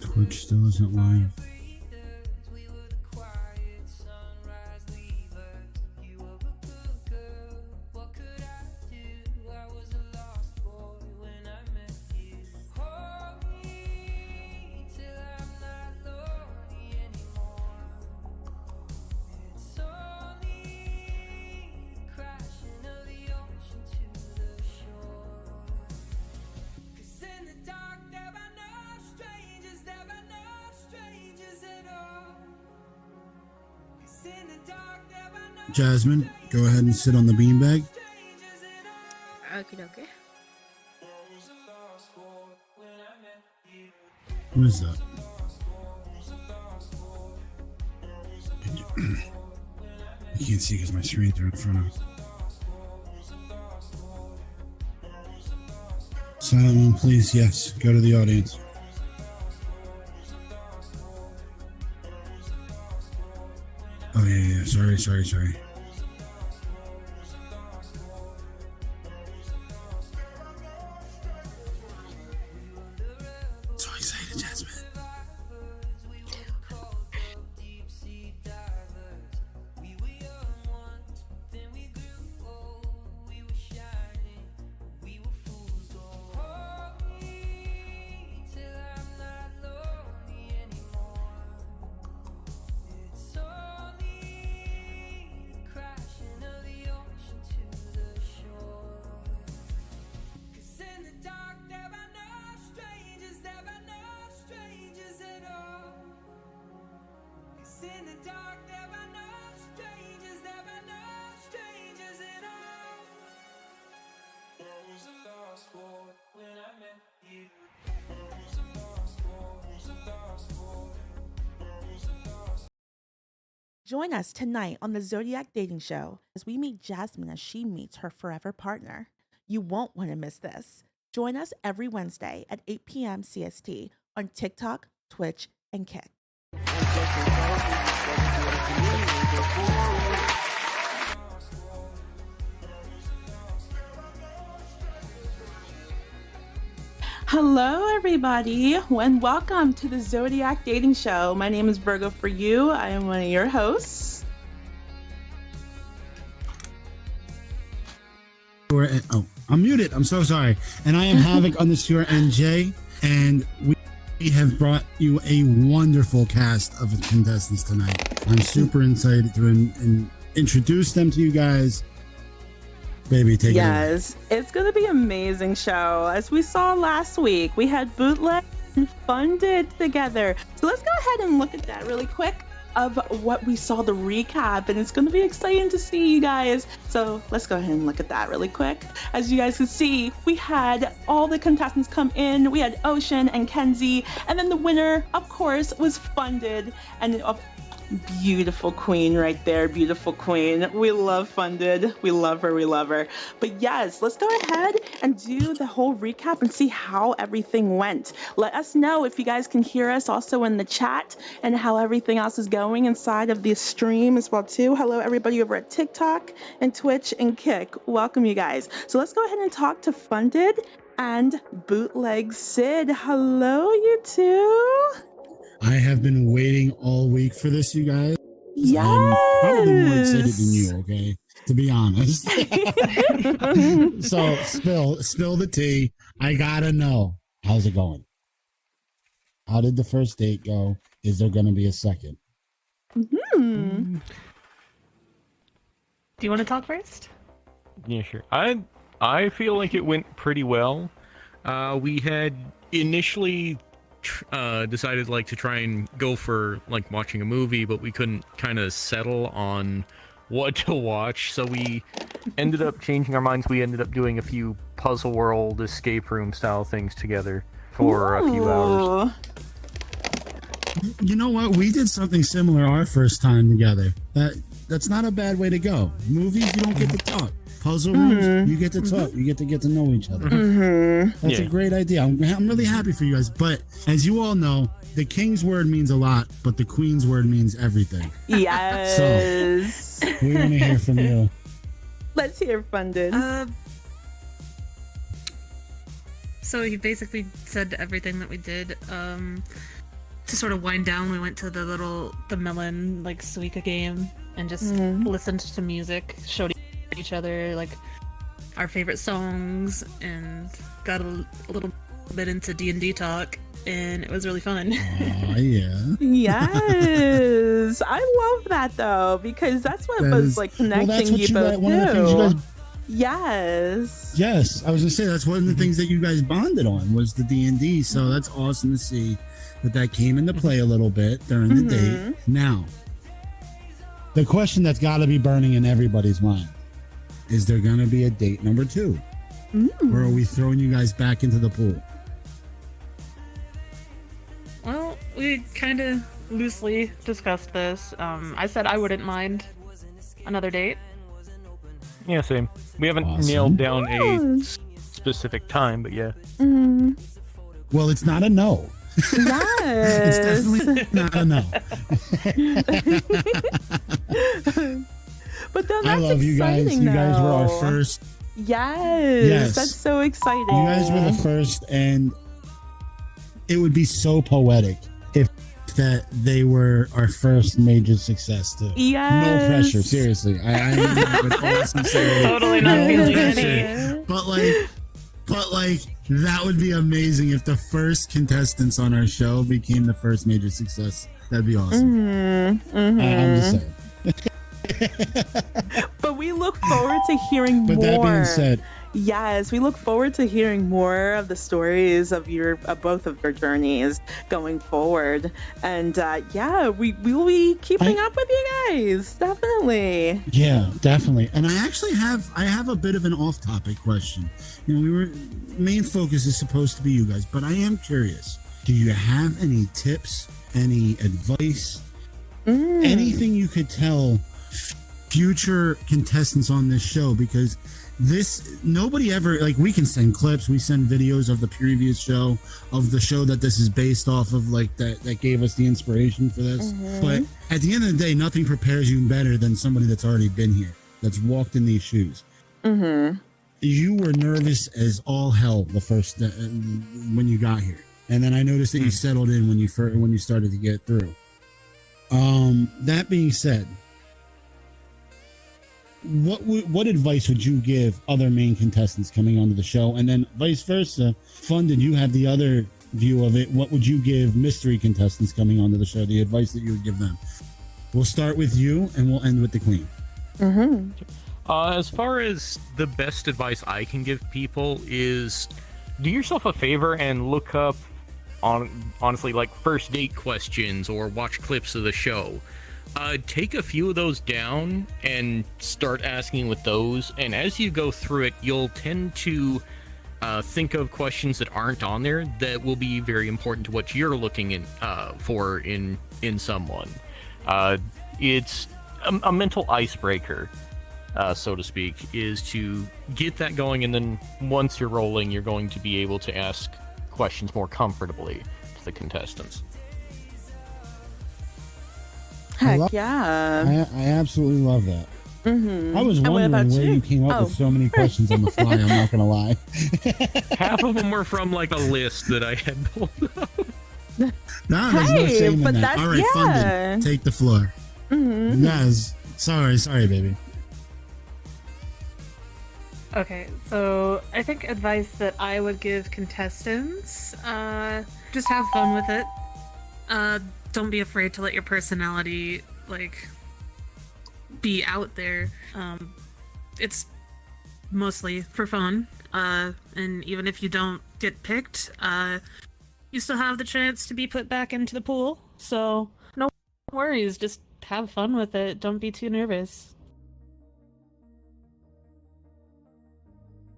Twitch still isn't live. Jazmin, go ahead and sit on the beanbag. Okay, okay. What is that? I can't see because my screens are in front of me. Silent one, please. Yes, go to the audience. Oh, yeah. Sorry. So excited, Jazmin. Join us tonight on the Zodiac Dating Show as we meet Jazmin as she meets her forever partner. You won't want to miss this. Join us every Wednesday at 8 p.m. CST on TikTok, Twitch, and Kick. Hello, everybody, and welcome to the Zodiac Dating Show. My name is Virgo for you. I am one of your hosts. I'm muted. I'm so sorry. And I am Havoc_NJ, and we have brought you a wonderful cast of contestants tonight. I'm super excited to introduce them to you guys. Baby, take it away. Yes, it's going to be an amazing show. As we saw last week, we had Bootleg and Funded together. So let's go ahead and look at that really quick of what we saw, the recap, and it's going to be exciting to see you guys. So let's go ahead and look at that really quick. As you guys can see, we had all the contestants come in. We had Ocean and Kenzie, and then the winner, of course, was Funded, and beautiful queen right there, beautiful queen. We love Funded. We love her. But yes, let's go ahead and do the whole recap and see how everything went. Let us know if you guys can hear us also in the chat and how everything else is going inside of the stream as well too. Hello everybody over at TikTok and Twitch and Kick. Welcome you guys. So let's go ahead and talk to Funded and Bootleg Sid. Hello you two. I have been waiting all week for this, you guys. Yes. I'm probably more excited than you, okay? To be honest. So spill the tea. I gotta know. How's it going? How did the first date go? Is there gonna be a second? Mm-hmm. Do you want to talk first? Yeah, sure. I feel like it went pretty well. We had initially decided to try and go for watching a movie, but we couldn't kind of settle on what to watch, so we ended up changing our minds. We ended up doing a few puzzle world escape room style things together for a few hours. You know what? We did something similar our first time together. That's not a bad way to go. Movies, you don't get to talk. Puzzle rooms, you get to talk. You get to know each other. That's a great idea. I'm really happy for you guys. But as you all know, the king's word means a lot, but the queen's word means everything. Yes. So we want to hear from you. Let's hear Funded. So he basically said everything that we did. To sort of wind down, we went to the melon like Suika game and just listened to music, showed each other like our favorite songs, and got a little bit into D&D talk, and it was really fun. Oh yeah. Yes, I love that though, because that's what was like connecting you both. One of the things you guys. Yes, I was gonna say that's one of the things that you guys bonded on was the D&D. So that's awesome to see that came into play a little bit during the date. Now, the question that's got to be burning in everybody's mind: is there gonna be a date number 2, or are we throwing you guys back into the pool? Well, we kind of loosely discussed this. I said I wouldn't mind another date. Yeah, same. We haven't nailed down a specific time, but yeah. Well, it's not a no. Yes. It's definitely not a no. But then that's I love you guys. exciting, You guys were our though. first. Yes, that's so exciting. You guys were the first, and it would be so poetic if that they were our first major success too. Yes. No pressure, seriously. I mean that with all sincerity. Totally not No feeling pressure. any. But like that would be amazing if the first contestants on our show became the first major success. That'd be awesome. I'm just saying. But we look forward to hearing But more. that being said, Yes, we look forward to hearing more of the stories of both of your journeys going forward. And yeah, we will be keeping up with you guys. Definitely. yeah, definitely. And I have a bit of an off-topic question. You know, main focus is supposed to be you guys, but I am curious. Do you have any tips, any advice, anything you could tell future contestants on this show? Because nobody ever, like, we can send clips, we send videos of the previous show, of the show that this is based off of, like that gave us the inspiration for this. But at the end of the day, nothing prepares you better than somebody that's already been here, that's walked in these shoes. You were nervous as all hell the first when you got here, and then I noticed that you settled in when you started to get through. That being said, what advice would you give other main contestants coming onto the show, and then vice versa? Funded, you have the other view of it. What would you give mystery contestants coming onto the show? The advice that you would give them. We'll start with you, and we'll end with the queen. As far as the best advice I can give people is, do yourself a favor and look up honestly, like, first date questions or watch clips of the show. Take a few of those down and start asking with those, and as you go through it, you'll tend to think of questions that aren't on there that will be very important to what you're looking for in someone. It's a mental icebreaker, so to speak, is to get that going, and then once you're rolling, you're going to be able to ask questions more comfortably to the contestants. Heck yeah. I absolutely love that. I was And what wondering about where you? you came up with so many questions on the fly. I'm not gonna lie. Half of them were from, like, a list that I had pulled up. No, there's no Hey, shame but in that. that's- All right, yeah. Funded, take the floor. Guys, sorry, baby. Okay, so I think advice that I would give contestants, just have fun with it. Don't be afraid to let your personality, like, be out there. It's mostly for fun, and even if you don't get picked, you still have the chance to be put back into the pool, so no worries, just have fun with it. Don't be too nervous.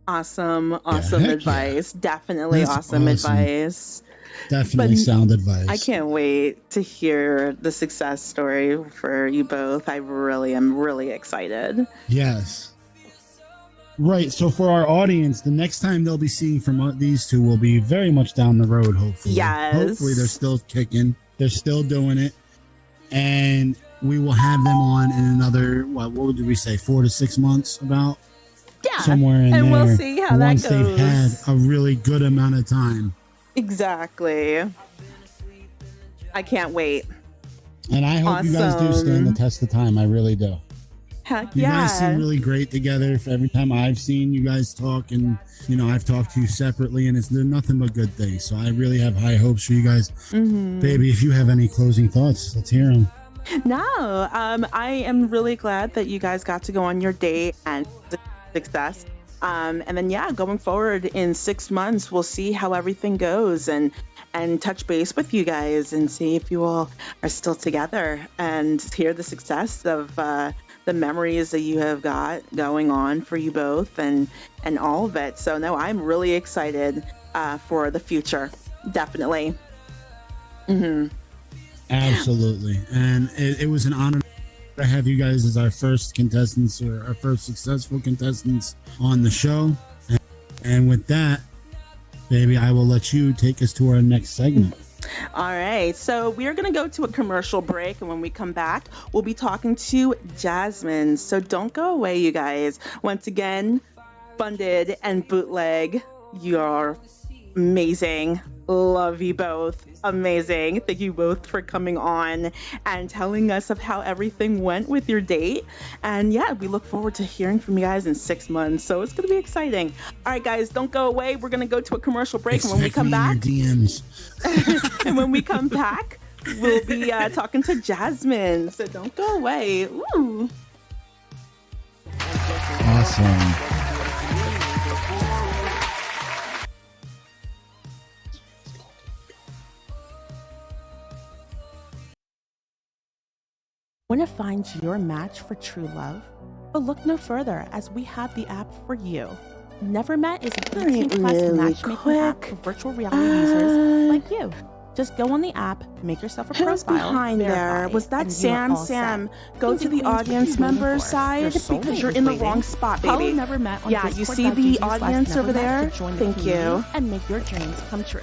Awesome heck yeah. advice. Definitely That's awesome awesome. advice. Definitely sound advice. I can't wait to hear the success story for you both. I really am really excited. Yes. Right. So for our audience, the next time they'll be seeing from these two will be very much down the road, hopefully. Yes. Hopefully they're still kicking. They're still doing it. And we will have them on in another, what would we say, 4 to 6 months about? Yeah. Somewhere in and there. We'll see how once that goes. they've had a really good amount of time. Exactly. I can't wait. And I hope you guys do stand the test of time. I really do. Heck You yeah. guys seem really great together. For every time I've seen you guys talk, and I've talked to you separately, and it's nothing but good things. So I really have high hopes for you guys. Baby, if you have any closing thoughts, let's hear them. No, I am really glad that you guys got to go on your date and success. And then, going forward in 6 months, we'll see how everything goes and touch base with you guys and see if you all are still together and hear the success of the memories that you have got going on for you both and all of it. So, no, I'm really excited for the future. Definitely. Absolutely. And it was an honor to have you guys as our first contestants, or our first successful contestants on the show. And with that, baby, I will let you take us to our next segment. All right, so we are going to go to a commercial break, and when we come back, we'll be talking to Jazmin. So don't go away, you guys. Once again, Funded and Bootleg, you're amazing. Love you both. Amazing. Thank you both for coming on and telling us of how everything went with your date. And we look forward to hearing from you guys in 6 months. So it's going to be exciting. All right, guys, don't go away. We're going to go to a commercial break. And when we come back, DMs. and when we come back, we'll be talking to Jazmin. So don't go away. Woo. Awesome. Want to find your match for true love? But look no further, as we have the app for you. Nevermet is an 18+ matchmaking app for virtual reality users like you. Just go on the app, make yourself a Who's profile, behind verify, there? Was that and you are all Sam? set. Go Things to the includes what audience you're waiting member for. side Your soulmate because you're is in the waiting. wrong spot, Follow baby. Nevermet on Yeah, you see the audience over there? To join the Thank community you. and make your dreams come true.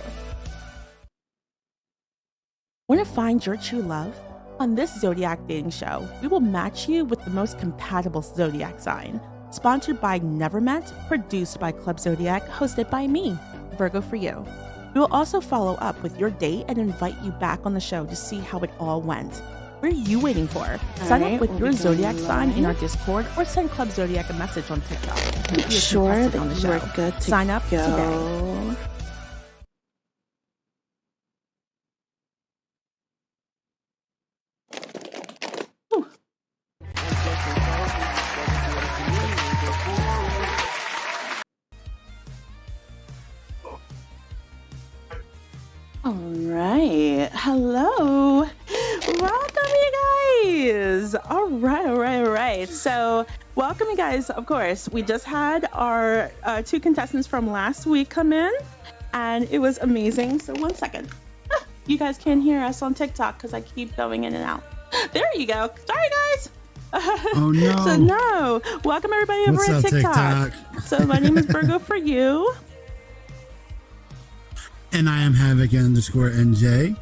Want to find your true love? On this Zodiac dating show, we will match you with the most compatible Zodiac sign. Sponsored by Nevermet, produced by Club Zodiac, hosted by me, Virgo for you. We will also follow up with your date and invite you back on the show to see how it all went. What are you waiting for? Sign up with your Zodiac sign in our Discord or send Club Zodiac a message on TikTok. Make sure on the that show. you're good to Sign up today. go. All right. Hello. Welcome, you guys. All right. So, welcome, you guys. Of course, we just had our 2 contestants from last week come in, and it was amazing. So, 1 second. You guys can't hear us on TikTok because I keep going in and out. There you go. Sorry, guys. Oh, no. So, no. Welcome, everybody, over What's at up, TikTok. So, my name is Virgo for you. And I am Havoc_NJ.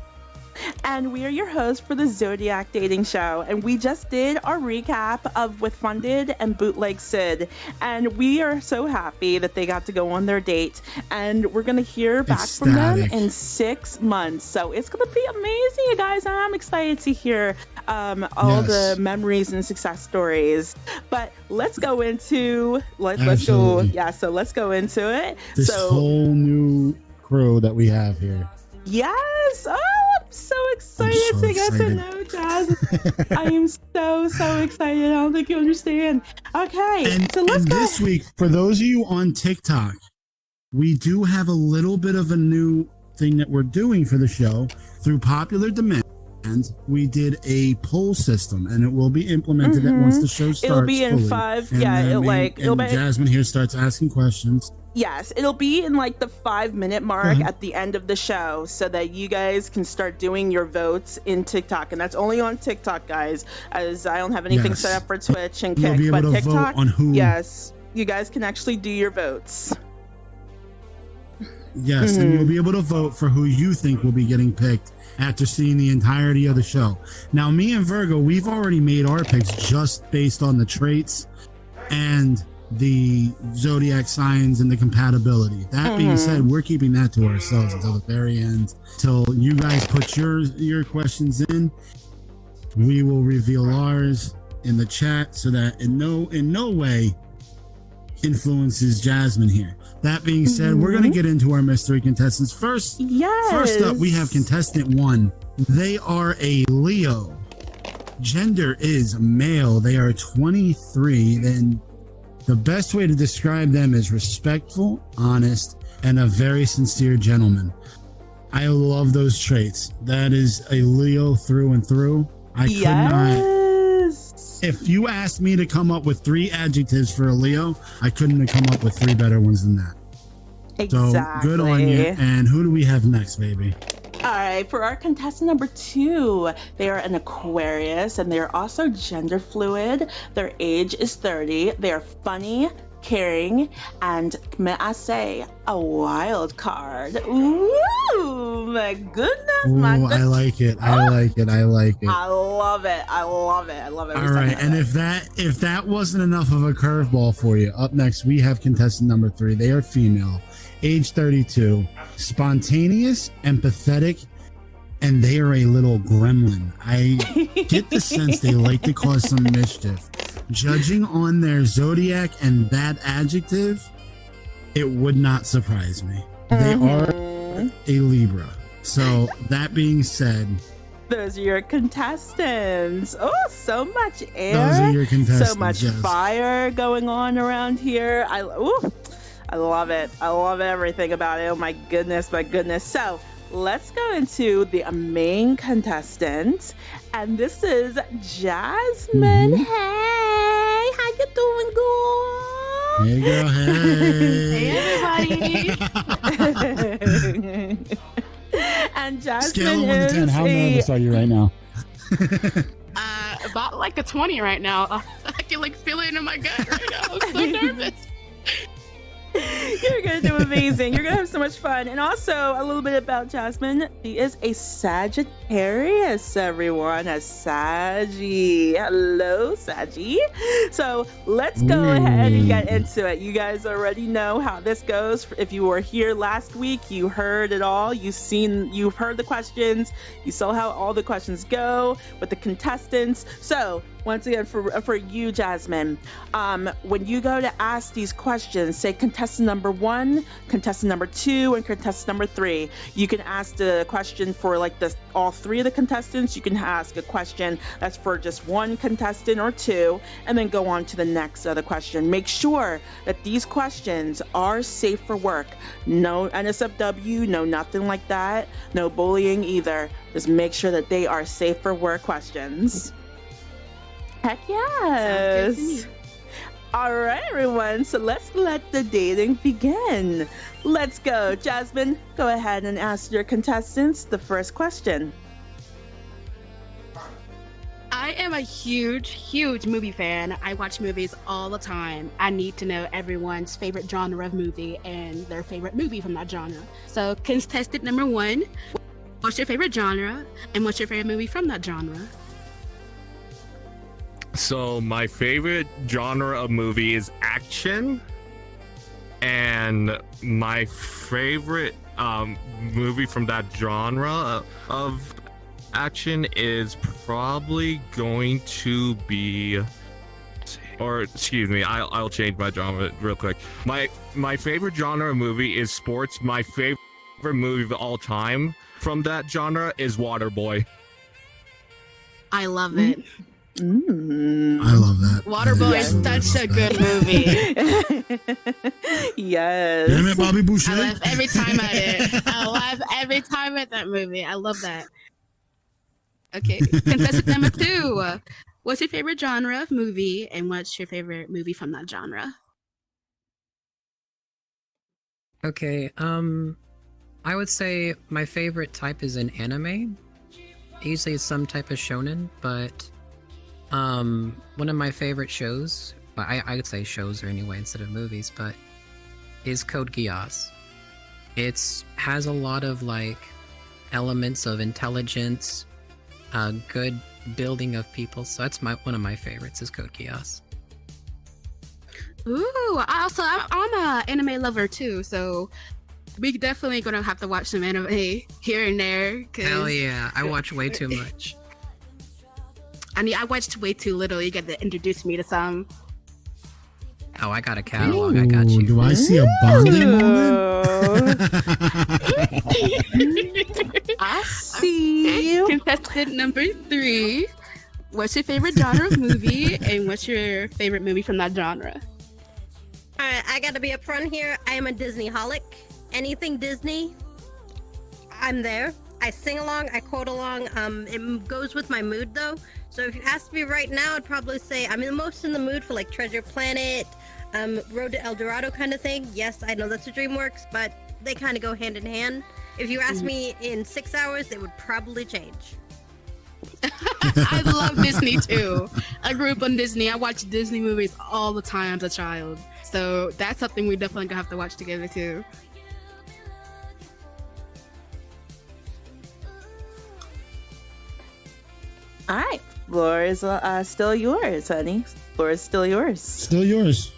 And we are your hosts for the Zodiac Dating Show. And we just did our recap of with Funded and Bootleg Sid. And we are so happy that they got to go on their date. And we're going to hear back from them in 6 months. So it's going to be amazing, you guys. And I'm excited to hear all the memories and success stories. But let's go into let's go into it. This whole new crew that we have here. Yes. Oh, I'm so excited to get to know Jazz. I am so excited. I don't think you understand. Okay, so let's go. This week, for those of you on TikTok, we do have a little bit of a new thing that we're doing for the show. Through popular demand, we did a poll system, and it will be implemented once the show starts. It'll be in fully. 5. And Jazmin here starts asking questions. Yes, it'll be in like the 5-minute mark at the end of the show so that you guys can start doing your votes in TikTok. And that's only on TikTok, guys, as I don't have anything set up for Twitch and You'll Kick. be able But to TikTok, vote on who. yes, you guys can actually do your votes. Yes, and you'll be able to vote for who you think will be getting picked after seeing the entirety of the show. Now, me and Virgo, we've already made our picks just based on the traits and the zodiac signs and the compatibility. That being said, we're keeping that to ourselves until the very end, till you guys put your questions in. We will reveal ours in the chat so that in no way influences Jazmin here. That being said, we're going to get into our mystery contestants first. First up, we have contestant 1. They are a Leo. Gender is male. They are 23. Then the best way to describe them is respectful, honest, and a very sincere gentleman. I love those traits. That is a Leo through and through. I could not. If you asked me to come up with 3 adjectives for a Leo, I couldn't have come up with 3 better ones than that. Exactly. So good on you. And who do we have next, baby? All right, for our contestant number 2, they are an Aquarius and they are also gender fluid. Their age is 30. They are funny, caring, and may I say, a wild card. Ooh, my goodness, my goodness. I like it. I like it. I like it. I love it. I love it. I love it. All right, and if that wasn't enough of a curveball for you, up next we have contestant number 3. They are female, age 32, spontaneous, empathetic, and they are a little gremlin. I get the sense they like to cause some mischief. Judging on their zodiac and that adjective, it would not surprise me. They are a Libra. So that being said, those are your contestants. Oh, so much air. Those are your contestants. So much fire going on around here. I love it. I love everything about it. Oh my goodness, my goodness. So let's go into the main contestant, and this is Jazmin. Hey, how you doing, girl? Hey, girl. Hey. Hey, everybody. And Jazmin Scale of 1 to 10. How nervous are you right now? About like a 20 right now. I can like feel it in my gut right now. I'm so nervous. You're gonna do amazing. You're gonna have so much fun. And also a little bit about Jazmin. She is a Sagittarius, everyone. A Saggy. Hello, Saggy. So let's go ahead and get into it. You guys already know how this goes. If you were here last week, you heard it all. You've heard the questions. You saw how all the questions go with the contestants. So once again, for you, Jazmin, when you go to ask these questions, say contestant number 1, contestant number 2, and contestant number 3. You can ask the question for like all 3 of the contestants. You can ask a question that's for just 1 contestant or 2, and then go on to the next other question. Make sure that these questions are safe for work. No NSFW, no nothing like that. No bullying either. Just make sure that they are safe for work questions. Heck yes. All right, everyone. So let's let the dating begin. Let's go. Jazmin, go ahead and ask your contestants the first question. I am a huge movie fan. I watch movies all the time. I need to know everyone's favorite genre of movie and their favorite movie from that genre. So contestant number 1, what's your favorite genre and what's your favorite movie from that genre? So my favorite genre of movie is action, and my favorite movie from that genre of action is probably going to be, or excuse me, I'll change my genre real quick. My favorite genre of movie is sports. My favorite movie of all time from that genre is Waterboy. I love it. I love that. Waterboy is such a good movie. Yes. Damn it, Bobby Boucher. I laugh every time at it. I laugh every time at that movie. I love that. Okay, contestant number 2. What's your favorite genre of movie and what's your favorite movie from that genre? Okay, I would say my favorite type is an anime. Usually it's some type of shonen, but one of my favorite shows, I would say shows or anyway instead of movies, but is Code Geass. It's has a lot of like elements of intelligence, good building of people, so that's one of my favorites is Code Geass. Ooh, I'm a anime lover too, so we definitely gonna have to watch some anime here and there. Hell yeah, I watch way too much. I watched way too little. You got to introduce me to some. Oh, I got a catalog. I got you. Do I see a bonding moment? I see you. Contestant number 3. What's your favorite genre of movie, and what's your favorite movie from that genre? Alright, I gotta be upfront here. I am a Disney-holic. Anything Disney, I'm there. I sing along, I quote along. It goes with my mood though. So if you asked me right now, I'd probably say I'm most in the mood for like Treasure Planet, Road to El Dorado kind of thing. Yes, I know that's a DreamWorks, but they kind of go hand in hand. If you ask me in 6 hours, it would probably change. I love Disney too. I grew up on Disney. I watched Disney movies all the time as a child. So that's something we definitely gonna have to watch together too. All right, floor is still yours, honey. Floor is still yours. Still yours.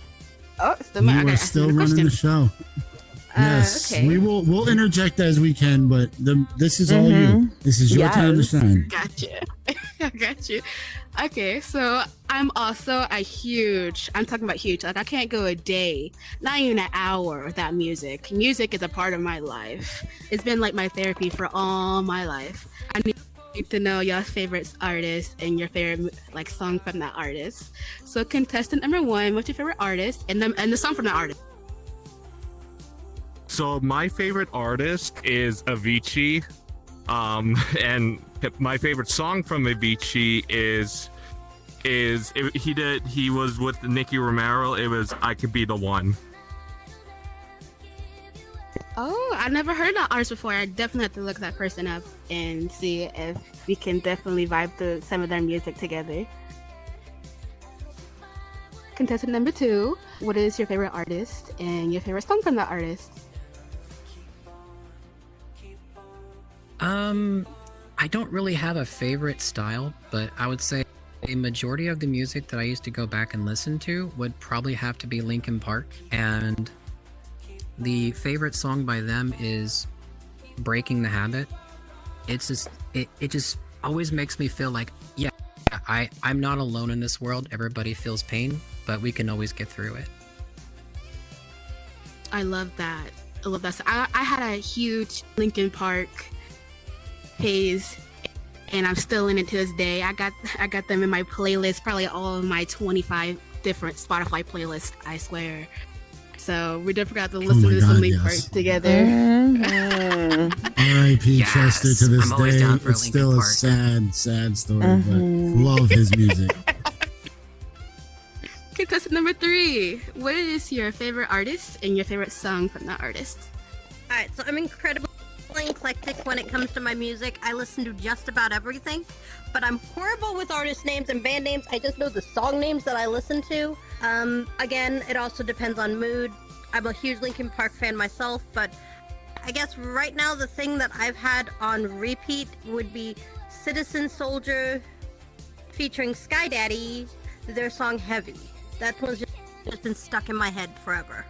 Oh, still We my. I are gotta ask still you the running question. the show. Yes, okay. we'll interject as we can, but this is all you. This is your time to Yes. shine. Gotcha. I got you. Okay, so I'm also I'm talking about huge. Like I can't go a day, not even an hour without music. Music is a part of my life. It's been like my therapy for all my life. I need to know your favorite artist and your favorite like song from that artist. So contestant number 1, what's your favorite artist and the song from that artist? So my favorite artist is Avicii, and my favorite song from Avicii he was with Nicky Romero. It was "I Could Be the One." Oh, I never heard that artist before. I definitely have to look that person up and see if we can definitely vibe to some of their music together. Contestant number 2, what is your favorite artist and your favorite song from that artist? I don't really have a favorite style, but I would say a majority of the music that I used to go back and listen to would probably have to be Linkin Park, and the favorite song by them is Breaking the Habit. It's just it just always makes me feel like, yeah, I'm not alone in this world. Everybody feels pain, but we can always get through it. I love that. I love that. So I had a huge Linkin Park phase, and I'm still in it to this day. I got them in my playlist, probably all of my 25 different Spotify playlists, I swear. So we definitely got to listen my to some God, Linkin yes. Park together. R.I.P. Yes, Chester to this I'm always day. down for It's Linkin still a Park. sad story, but love his music. Contestant number 3, what is your favorite artist and your favorite song from that artist? Alright, so I'm incredibly eclectic when it comes to my music. I listen to just about everything, but I'm horrible with artist names and band names. I just know the song names that I listen to. Again, it also depends on mood. I'm a huge Linkin Park fan myself, but I guess right now the thing that I've had on repeat would be Citizen Soldier featuring Sky Daddy, their song Heavy. That one's just been stuck in my head forever.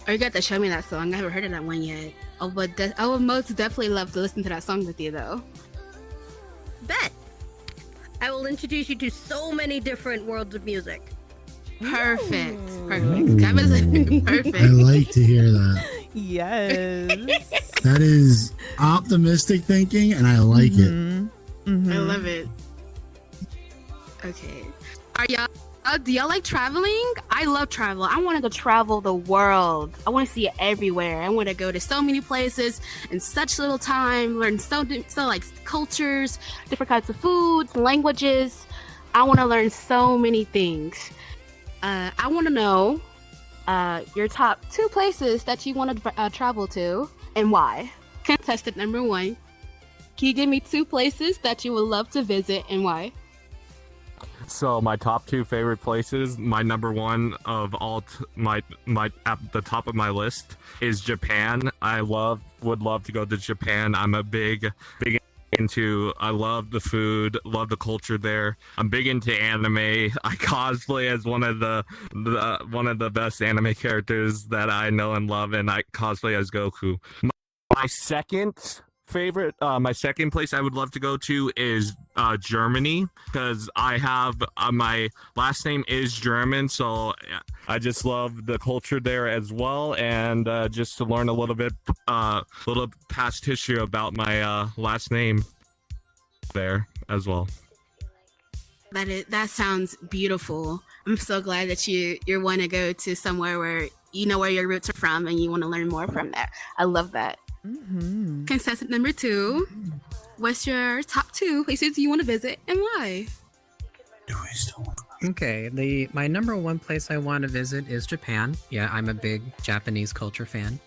Oh, you got to show me that song. I haven't heard of that one yet. Oh, but I would most definitely love to listen to that song with you, though. Bet. I will introduce you to so many different worlds of music. Perfect. Ooh. That was perfect. I like to hear that. Yes. That is optimistic thinking, and I like it. I love it. Okay. Do y'all like traveling? I love travel. I wanted to travel the world. I want to see it everywhere. I want to go to so many places in such little time, learn so like cultures, different kinds of foods, languages. I want to learn so many things. I want to know your top 2 places that you want to travel to and why. Contestant number 1, can you give me 2 places that you would love to visit and why? So my top 2 favorite places, my number 1 of all, my at the top of my list is Japan. I would love to go to Japan. I'm a big into. I love the food, love the culture there. I'm big into anime. I cosplay as one of the best anime characters that I know and love, and I cosplay as Goku. My second place I would love to go to is Germany, because I have my last name is German, so I just love the culture there as well, and just to learn a little past history about my last name there as well. That sounds beautiful. I'm so glad that you want to go to somewhere where you know where your roots are from and you want to learn more from there. I love that. Mm-hmm. Contestant number 2, what's your top 2 places you want to visit and why? Okay, my number 1 place I want to visit is Japan. Yeah, I'm a big Japanese culture fan.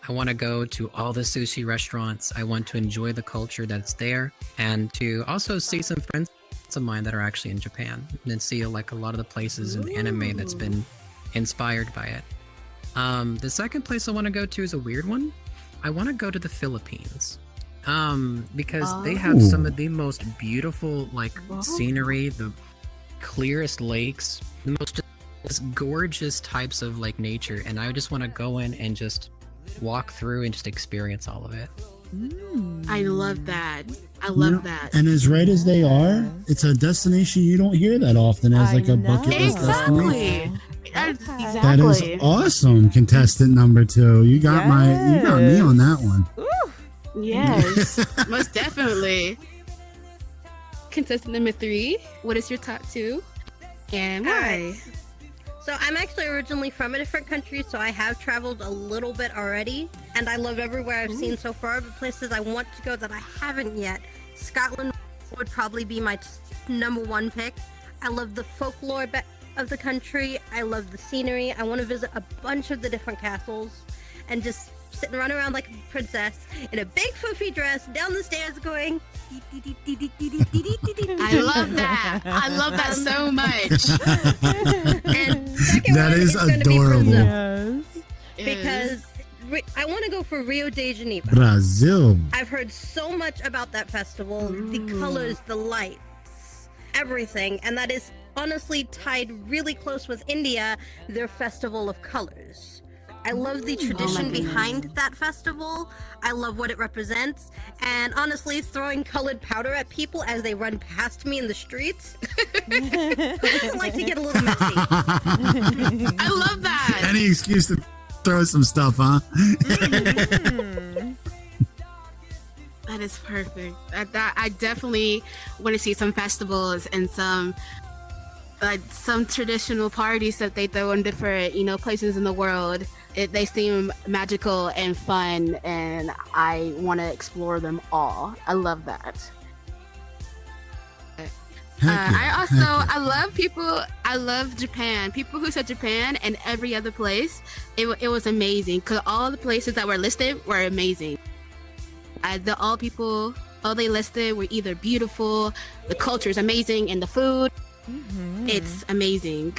I want to go to all the sushi restaurants. I want to enjoy the culture that's there, and to also see some friends of mine that are actually in Japan, and see like a lot of the places in anime that's been inspired by it. The second place I want to go to is a weird one. I want to go to the Philippines, because they have some of the most beautiful scenery, the clearest lakes, the most just gorgeous types of nature, and I just want to go in and just walk through and just experience all of it. I love that. I love that. And as right as they are, it's a destination you don't hear that often as a bucket list destination. Exactly. That is awesome, contestant number 2. You got me on that one. Yes, most definitely. Contestant number 3, what is your top 2 and why? So I'm actually originally from a different country, so I have traveled a little bit already, and I love everywhere I've seen so far. But places I want to go that I haven't yet, Scotland would probably be my number 1 pick. I love the folklore of the country. I love the scenery. I want to visit a bunch of the different castles and just sit and run around like a princess in a big foofy dress down the stairs going. I love that. I love that so much. And second that one is adorable. Yes. Because I want to go for Rio de Janeiro. Brazil. I've heard so much about that festival, the colors, the lights, everything, and that is honestly tied really close with India, their festival of colors. I love the tradition behind that festival. I love what it represents. And honestly, throwing colored powder at people as they run past me in the streets. Who doesn't like to get a little messy? I love that. Any excuse to throw some stuff, huh? That is perfect. I definitely want to see some festivals and some traditional parties that they throw in different, places in the world. They seem magical and fun, and I want to explore them all. I love that. I love Japan. People who said Japan and every other place, it was amazing, because all the places that were listed were amazing. All they listed were either beautiful, the culture is amazing, and the food, it's amazing.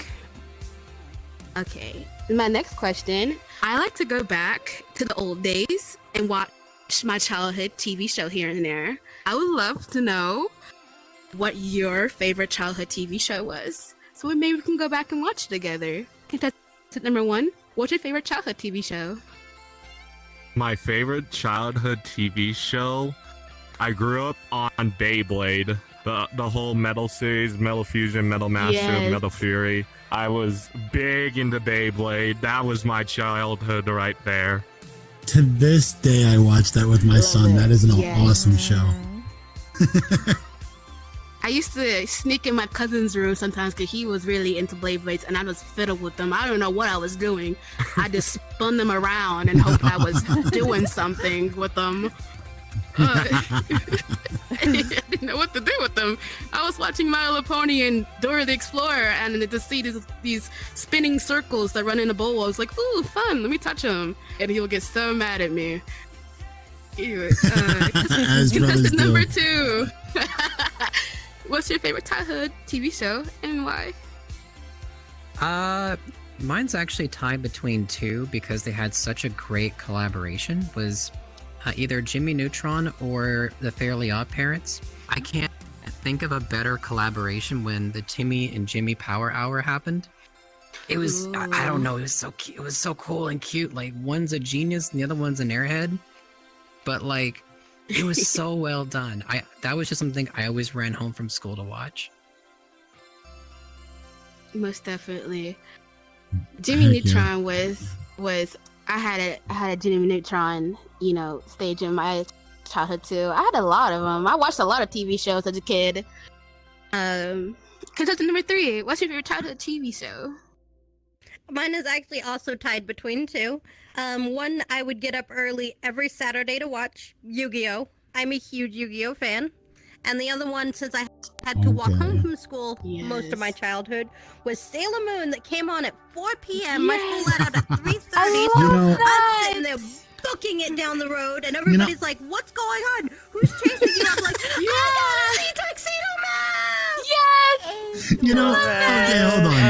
Okay, my next question. I like to go back to the old days and watch my childhood TV show here and there. I would love to know what your favorite childhood TV show was, so maybe we can go back and watch it together. Contestant number 1, what's your favorite childhood TV show? My favorite childhood TV show, I grew up on Beyblade, the whole Metal series, Metal Fusion, Metal Master, Metal Fury. I was big into Beyblade. That was my childhood right there. To this day, I watch that with my son. That is an awesome show. I used to sneak in my cousin's room sometimes because he was really into Beyblades, and I was fiddle with them. I don't know what I was doing. I just spun them around and hoped I was doing something with them. I didn't know what to do with them. I was watching My Little Pony and Dora the Explorer, and to see these spinning circles that run in a bowl, I was like, ooh, fun, let me touch him. And he will get so mad at me. Anyway, contestant number 2. What's your favorite childhood TV show and why? Mine's actually tied between 2 because they had such a great collaboration. Was either Jimmy Neutron or the Fairly Odd Parents. I can't think of a better collaboration when the Timmy and Jimmy Power Hour happened. It was, I don't know, it was so cute. It was so cool and cute. Like, one's a genius and the other one's an airhead. But, like, it was so well done. That was just something I always ran home from school to watch. Most definitely. Jimmy Neutron was I had a Jimmy Neutron, stage in my childhood too. I had a lot of them. I watched a lot of TV shows as a kid. Contestant number 3, what's your favorite childhood TV show? Mine is actually also tied between 2. One I would get up early every Saturday to watch, Yu-Gi-Oh! I'm a huge Yu-Gi-Oh! Fan. And the other one, since I had to walk home from school most of my childhood, was Sailor Moon that came on at 4 p.m. My school let out at 3:30. So I'm sitting there booking it down the road, and everybody's like, "What's going on? Who's chasing you?" I'm like, "I gotta see Tuxedo Mask!" Yes. Okay,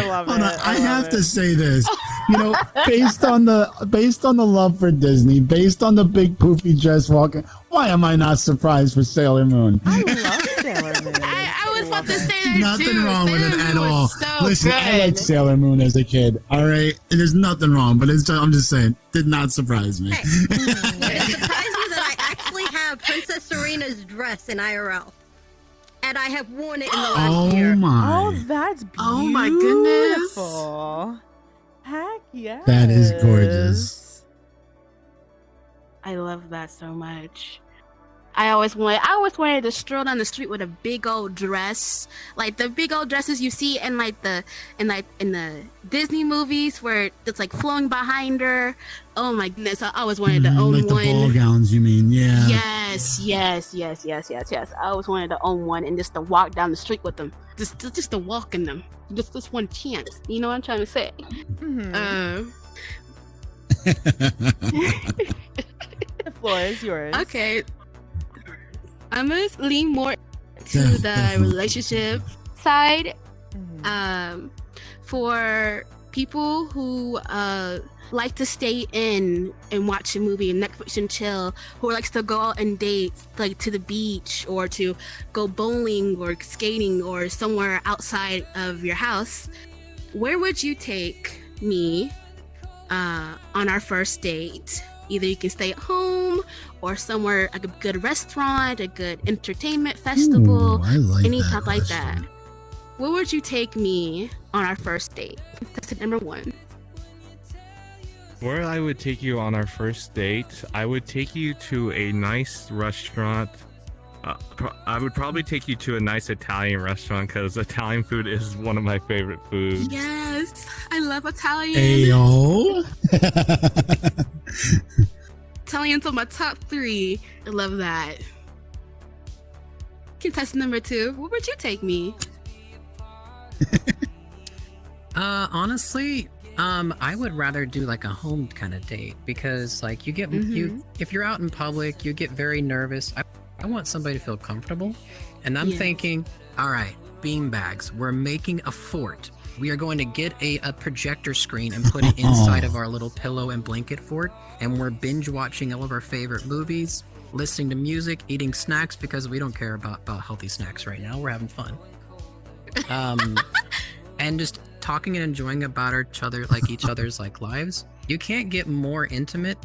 hold on. I have to say this. Based on the love for Disney, based on the big poofy dress walking, why am I not surprised for Sailor Moon? I love Sailor Moon. I was about to say that Nothing too. wrong with it at all. So Listen, good. I liked Sailor Moon as a kid. All right, and there's nothing wrong, but I'm just saying, did not surprise me. Hey, it surprised me that I actually have Princess Serena's dress in IRL. And I have worn it in the last year. Oh my! Oh, that's beautiful. Oh my goodness. Heck yeah. That is gorgeous. I love that so much. I always wanted to stroll down the street with a big old dress, like the big old dresses you see in in the Disney movies where it's like flowing behind her. Oh my goodness! I always wanted to own like one. the ball gowns, you mean? Yeah. Yes. I always wanted to own one and just to walk down the street with them, just to walk in them, just this one chance. You know what I'm trying to say? Mm-hmm. The floor is yours. Okay. I must lean more to the relationship side. For people who like to stay in and watch a movie and Netflix and chill, who likes to go out and date, like to the beach or to go bowling or skating or somewhere outside of your house, where would you take me on our first date? Either you can stay at home or somewhere like a good restaurant, a good entertainment festival, any type like that. Where would you take me on our first date? That's number 1. Where I would take you on our first date, I would take you to a nice restaurant. I would probably take you to a nice Italian restaurant because Italian food is one of my favorite foods. Yes, I love Italian. Ayo. Italian's on my top 3. I love that. Contestant number 2, where would you take me? Honestly, I would rather do like a home kind of date because like you get if you're out in public, you get very nervous. I want somebody to feel comfortable, and I'm thinking, all right, beanbags. We're making a fort. We are going to get a projector screen and put it inside of our little pillow and blanket fort, and we're binge watching all of our favorite movies, listening to music, eating snacks because we don't care about healthy snacks right now. We're having fun. And just talking and enjoying about each other's like lives. You can't get more intimate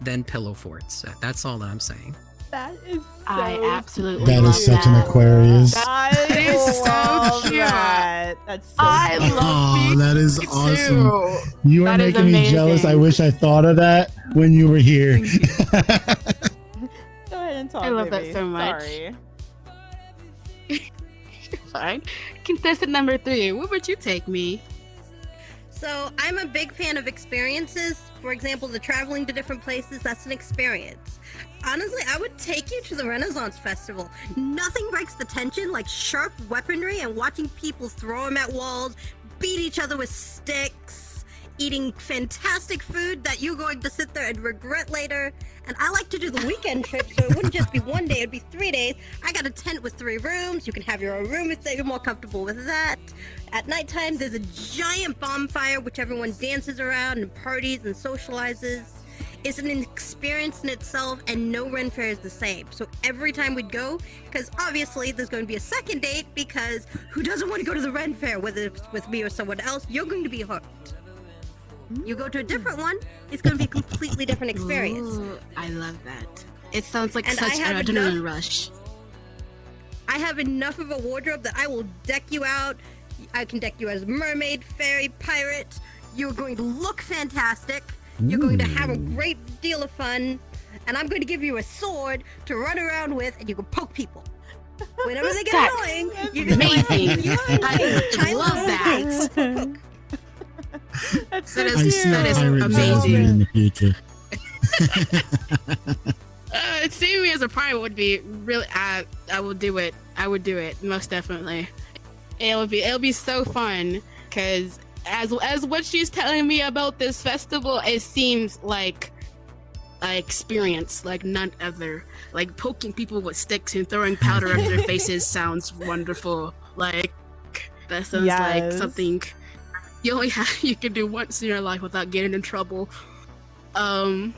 than pillow forts. That's all that I'm saying. That is so I absolutely That love is such that. an Aquarius. That is so cute. That's so I cute. love that is too. awesome. You are That is making me jealous. I amazing. wish I thought of that when you were here. Go ahead and talk. I love that baby. so much. Sorry. Fine. Contestant number 3, where would you take me? So I'm a big fan of experiences. For example, the traveling to different places, that's an experience. Honestly, I would take you to the Renaissance Festival. Nothing breaks the tension like sharp weaponry and watching people throw them at walls, beat each other with sticks, eating fantastic food that you're going to sit there and regret later. And I like to do the weekend trip, so it wouldn't just be one day, it'd be 3 days. I got a tent with 3 rooms. You can have your own room if you're more comfortable with that. At nighttime, there's a giant bonfire which everyone dances around and parties and socializes. It's an experience in itself, and no Ren Fair is the same. So every time we'd go, because obviously there's going to be a second date, because who doesn't want to go to the Ren Fair, whether it's with me or someone else, you're going to be hooked. You go to a different one, it's going to be a completely different experience. Ooh, I love that. It sounds like And such an adrenaline rush. I have enough of a wardrobe that I will deck you out. I can deck you as mermaid, fairy, pirate. You're going to look fantastic. You're going to have a great deal of fun. And I'm going to give you a sword to run around with, and you can poke people. Whenever they get annoying, you can amazing. I love that. Poke. That's That so is- I see that a is pirate amazing. Jazmin in the future. Seeing me as a pirate would be really. I will do it. I would do it most definitely. It'll be so fun because as what she's telling me about this festival, it seems like an experience like none other. Like poking people with sticks and throwing powder at their faces sounds wonderful. Like that sounds like Yes. something you can do once in your life without getting in trouble. But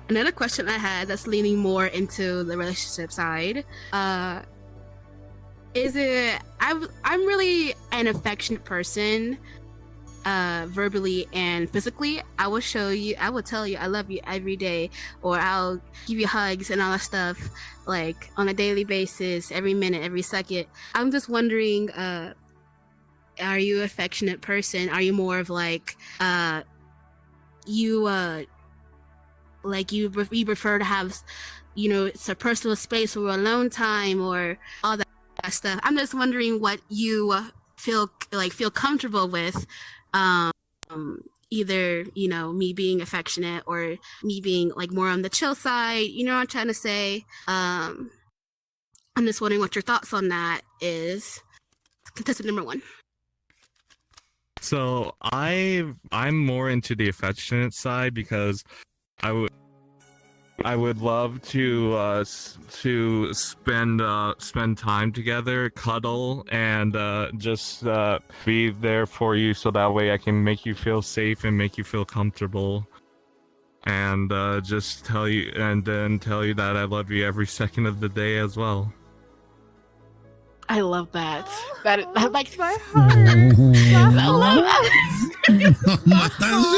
another question I had that's leaning more into the relationship side, is it I'm really an affectionate person, verbally and physically. I will tell you I love you every day, or I'll give you hugs and all that stuff, like on a daily basis, every minute, every second. I'm just wondering, are you an affectionate person? Are you more of like you prefer to have, it's a personal space or alone time or all that stuff? I'm just wondering what you feel comfortable with, either me being affectionate or me being like more on the chill side. You know what I'm trying to say? I'm just wondering what your thoughts on that is. Contestant number 1. So I'm more into the affectionate side because I would love to spend time together, cuddle, and just be there for you, so that way I can make you feel safe and make you feel comfortable, and just tell you that I love you every second of the day as well. I love that. That like my heart. I love that. My heart.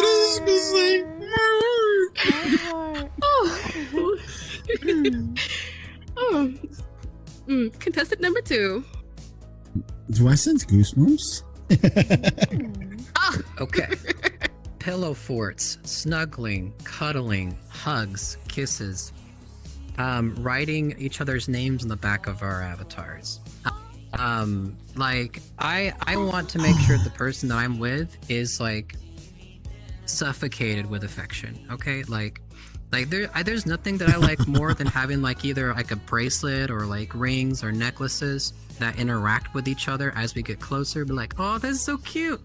Contestant number 2. Do I sense goosebumps? Okay. Pillow forts, snuggling, cuddling, hugs, kisses, writing each other's names on the back of our avatars. Like I want to make sure the person that I'm with is like suffocated with affection. Okay, like there's nothing that I like more than having like either like a bracelet or like rings or necklaces that interact with each other as we get closer. Be like, oh, that's so cute.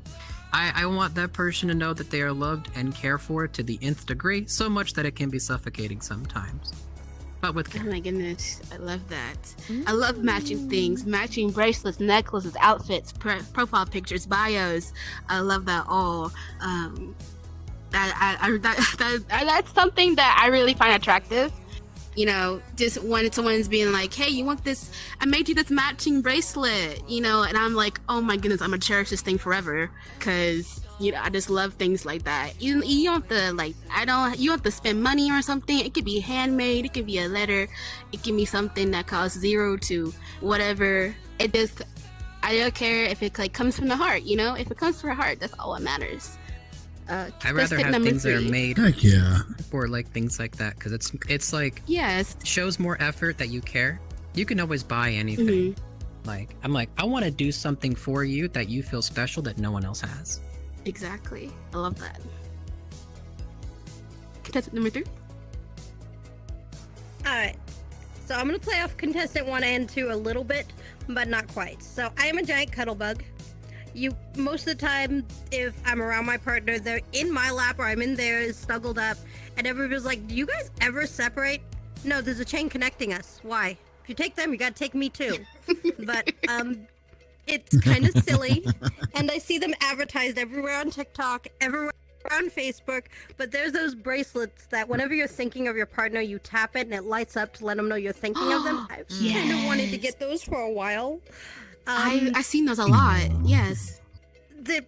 I want that person to know that they are loved and cared for to the nth degree, so much that it can be suffocating sometimes. But with care. Oh my goodness, I love that. I love matching things, matching bracelets, necklaces, outfits, profile pictures, bios. I love that all. That's something that I really find attractive. Just when someone's being like, hey, you want this? I made you this matching bracelet, and I'm like, oh my goodness, I'm gonna cherish this thing forever. Cause, I just love things like that. You don't have to, you don't have to spend money or something. It could be handmade, it could be a letter, it can be something that costs 0 to whatever. It just, I don't care if it comes from the heart, If it comes from the heart, that's all that matters. I'd rather have things that are made Heck yeah. for like things like that, because it's like yes, shows more effort that you care. You can always buy anything, Like, I'm like, I want to do something for you that you feel special that no one else has. Exactly. I love that. Contestant number 3. Alright. So I'm gonna play off contestant 1 and 2 a little bit, but not quite. So I am a giant cuddle bug. Most of the time, if I'm around my partner, they're in my lap or I'm in theirs, snuggled up, and everybody's like, do you guys ever separate? No, there's a chain connecting us. Why? If you take them, you gotta take me too. But it's kind of silly, and I see them advertised everywhere on TikTok, everywhere on Facebook. But there's those bracelets that whenever you're thinking of your partner, you tap it and it lights up to let them know you're thinking of them. I've kind of wanted to get those for a while. I've seen those a lot. Yes. There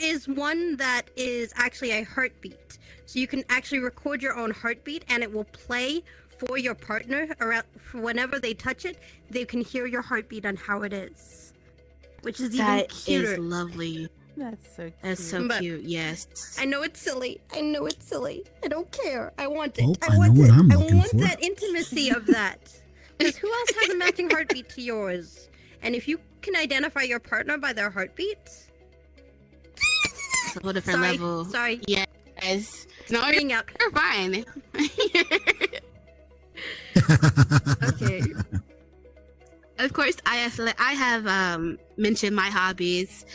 is one that is actually a heartbeat, so you can actually record your own heartbeat, and it will play for your partner around whenever they touch it. They can hear your heartbeat and how it is, which is even cuter. That is lovely. That's so cute. That's so cute. Yes. I know it's silly. I don't care. I want it. Oh, I want know it. what I'm I looking want for. that intimacy of that. Because who else has a matching heartbeat to yours? And if you can identify your partner by their heartbeats, It's a whole different level. Sorry. Yes. No, Bring up. you're fine. Okay. Of course, I have mentioned my hobbies.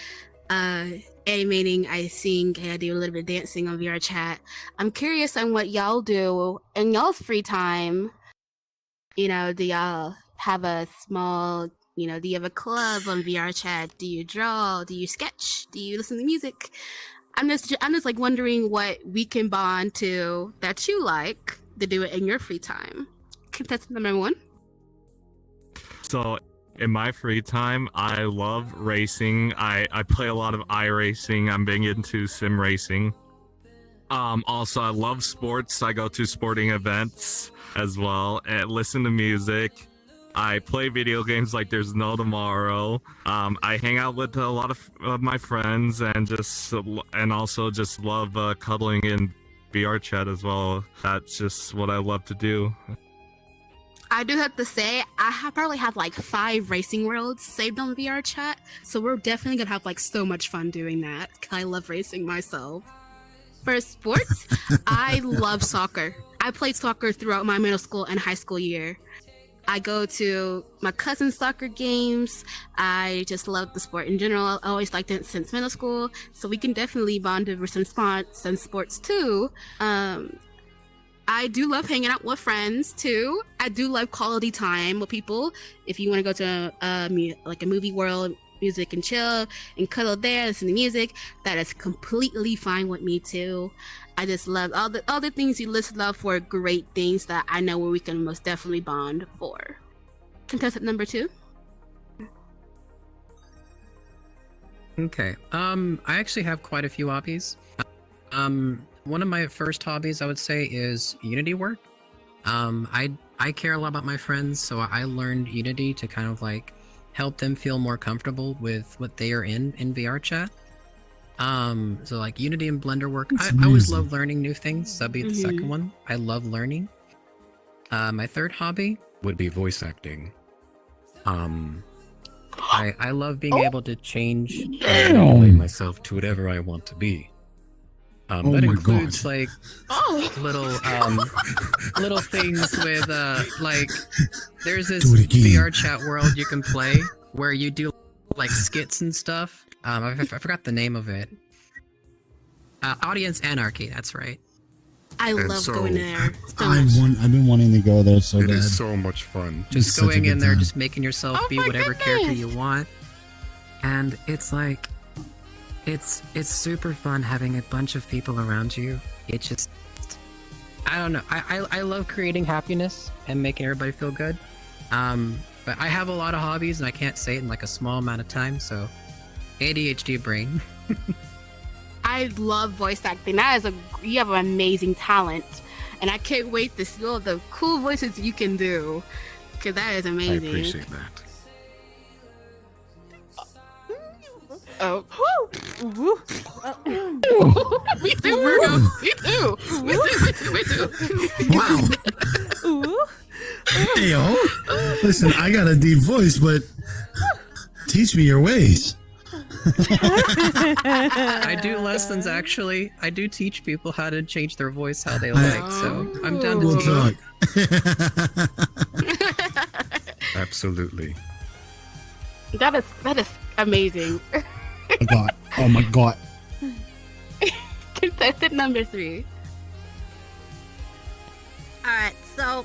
Animating, I sing, and I do a little bit of dancing on VRChat. I'm curious on what y'all do in y'all's free time. You know, do y'all have a small, do you have a club on VRChat? Do you draw? Do you sketch? Do you listen to music? I'm just like wondering what we can bond to that you like to do it in your free time. Contestant number 1. So in my free time, I love racing. I play a lot of iRacing. I'm big into sim racing. Also, I love sports. I go to sporting events as well and listen to music. I play video games like there's no tomorrow. I hang out with a lot of my friends and also just love cuddling in VRChat as well. That's just what I love to do. I do have to say, probably have like 5 racing worlds saved on VRChat, so we're definitely gonna have like so much fun doing that. I love racing myself. For sports, I love soccer. I played soccer throughout my middle school and high school year. I go to my cousin's soccer games. I just love the sport in general. I always liked it since middle school, so we can definitely bond over some sports too. I do love hanging out with friends too. I do love quality time with people. If you want to go to a movie world, music and chill and cuddle there, listen to music, that is completely fine with me too. I just love all the things you listed off for great things that I know where we can most definitely bond for. Contestant number 2. Okay. I actually have quite a few hobbies. One of my first hobbies I would say is Unity work. I care a lot about my friends, so I learned Unity to kind of like help them feel more comfortable with what they are in VRChat. So like Unity and Blender work. I always love learning new things. That'd be the second one. I love learning. My third hobby would be voice acting. I love being able to change and manipulate myself to whatever I want to be. That includes like little things with like there's this VRChat world you can play where you do like skits and stuff. I forgot the name of it. Audience Anarchy, that's right. I love going there. I've been wanting to go there so bad. It is so much fun. Just going in there, just making yourself be whatever character you want. And it's like it's super fun having a bunch of people around you. It just, I don't know. I love creating happiness and making everybody feel good. But I have a lot of hobbies and I can't say it in like a small amount of time. So ADHD brain. I love voice acting. You have an amazing talent, and I can't wait to see all the cool voices you can do, because that is amazing. I appreciate that. Oh. Me too, Virgo. Me too. Me too. Wow. Ooh. Hey, yo. Listen, I got a deep voice, but teach me your ways. I do lessons actually. I do teach people how to change their voice how they like. So I'm down to We'll teach. talk. Absolutely. That is amazing. Oh my god. Contestant number 3. Alright, so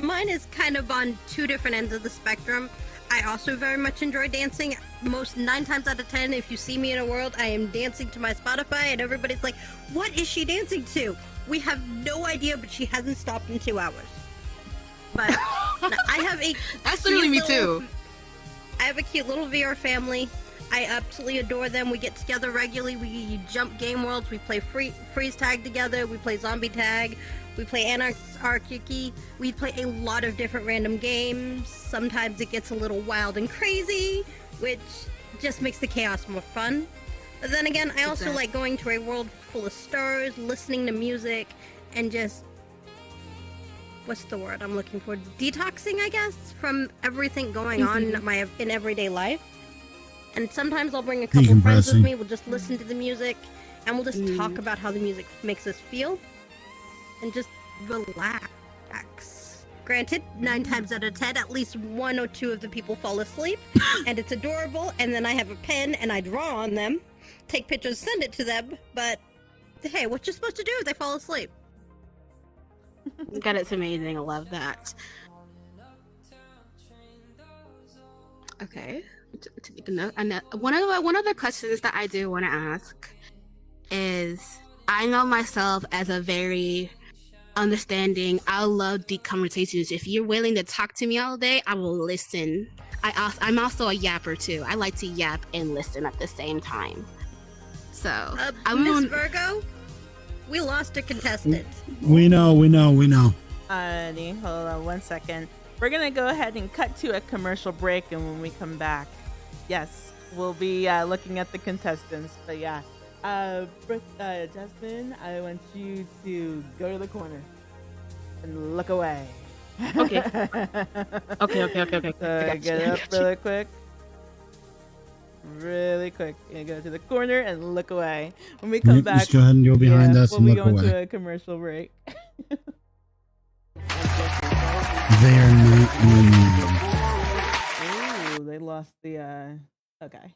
mine is kind of on 2 different ends of the spectrum. I also very much enjoy dancing. 9 times out of 10, if you see me in a world, I am dancing to my Spotify, and everybody's like, what is she dancing to? We have no idea, but she hasn't stopped in 2 hours. But I have a That's literally me too. I have a cute little VR family. I absolutely adore them. We get together regularly. We jump game worlds. We play freeze tag together. We play zombie tag. We play anarchy. We play a lot of different random games. Sometimes it gets a little wild and crazy, which just makes the chaos more fun. But then again, I also like going to a world full of stars, listening to music, and just... what's the word I'm looking for? Detoxing, I guess, from everything going on in everyday life. And sometimes I'll bring a couple friends with me. We'll just listen to the music, and we'll just talk about how the music makes us feel, and just relax. Granted, 9 times out of 10, at least 1 or 2 of the people fall asleep, and it's adorable. And then I have a pen and I draw on them, take pictures, send it to them. But hey, what you supposed to do if they fall asleep? God, it's amazing. I love that. Okay. One of the questions that I do want to ask is, I know myself as a very understanding. I love deep conversations. If you're willing to talk to me all day, I will listen. I'm also a yapper too. I like to yap and listen at the same time. So Miss Virgo, we lost a contestant. We know. Honey, hold on 1 second. We're gonna go ahead and cut to a commercial break, and when we come back, yes, we'll be looking at the contestants. But yeah, Jazmin, I want you to go to the corner and look away. Okay. Okay. So get up really quick. You go to the corner and look away. When we come back, just go ahead and go behind us and we'll look be going away. to a commercial break. They are not winning. Ooh, they lost the okay.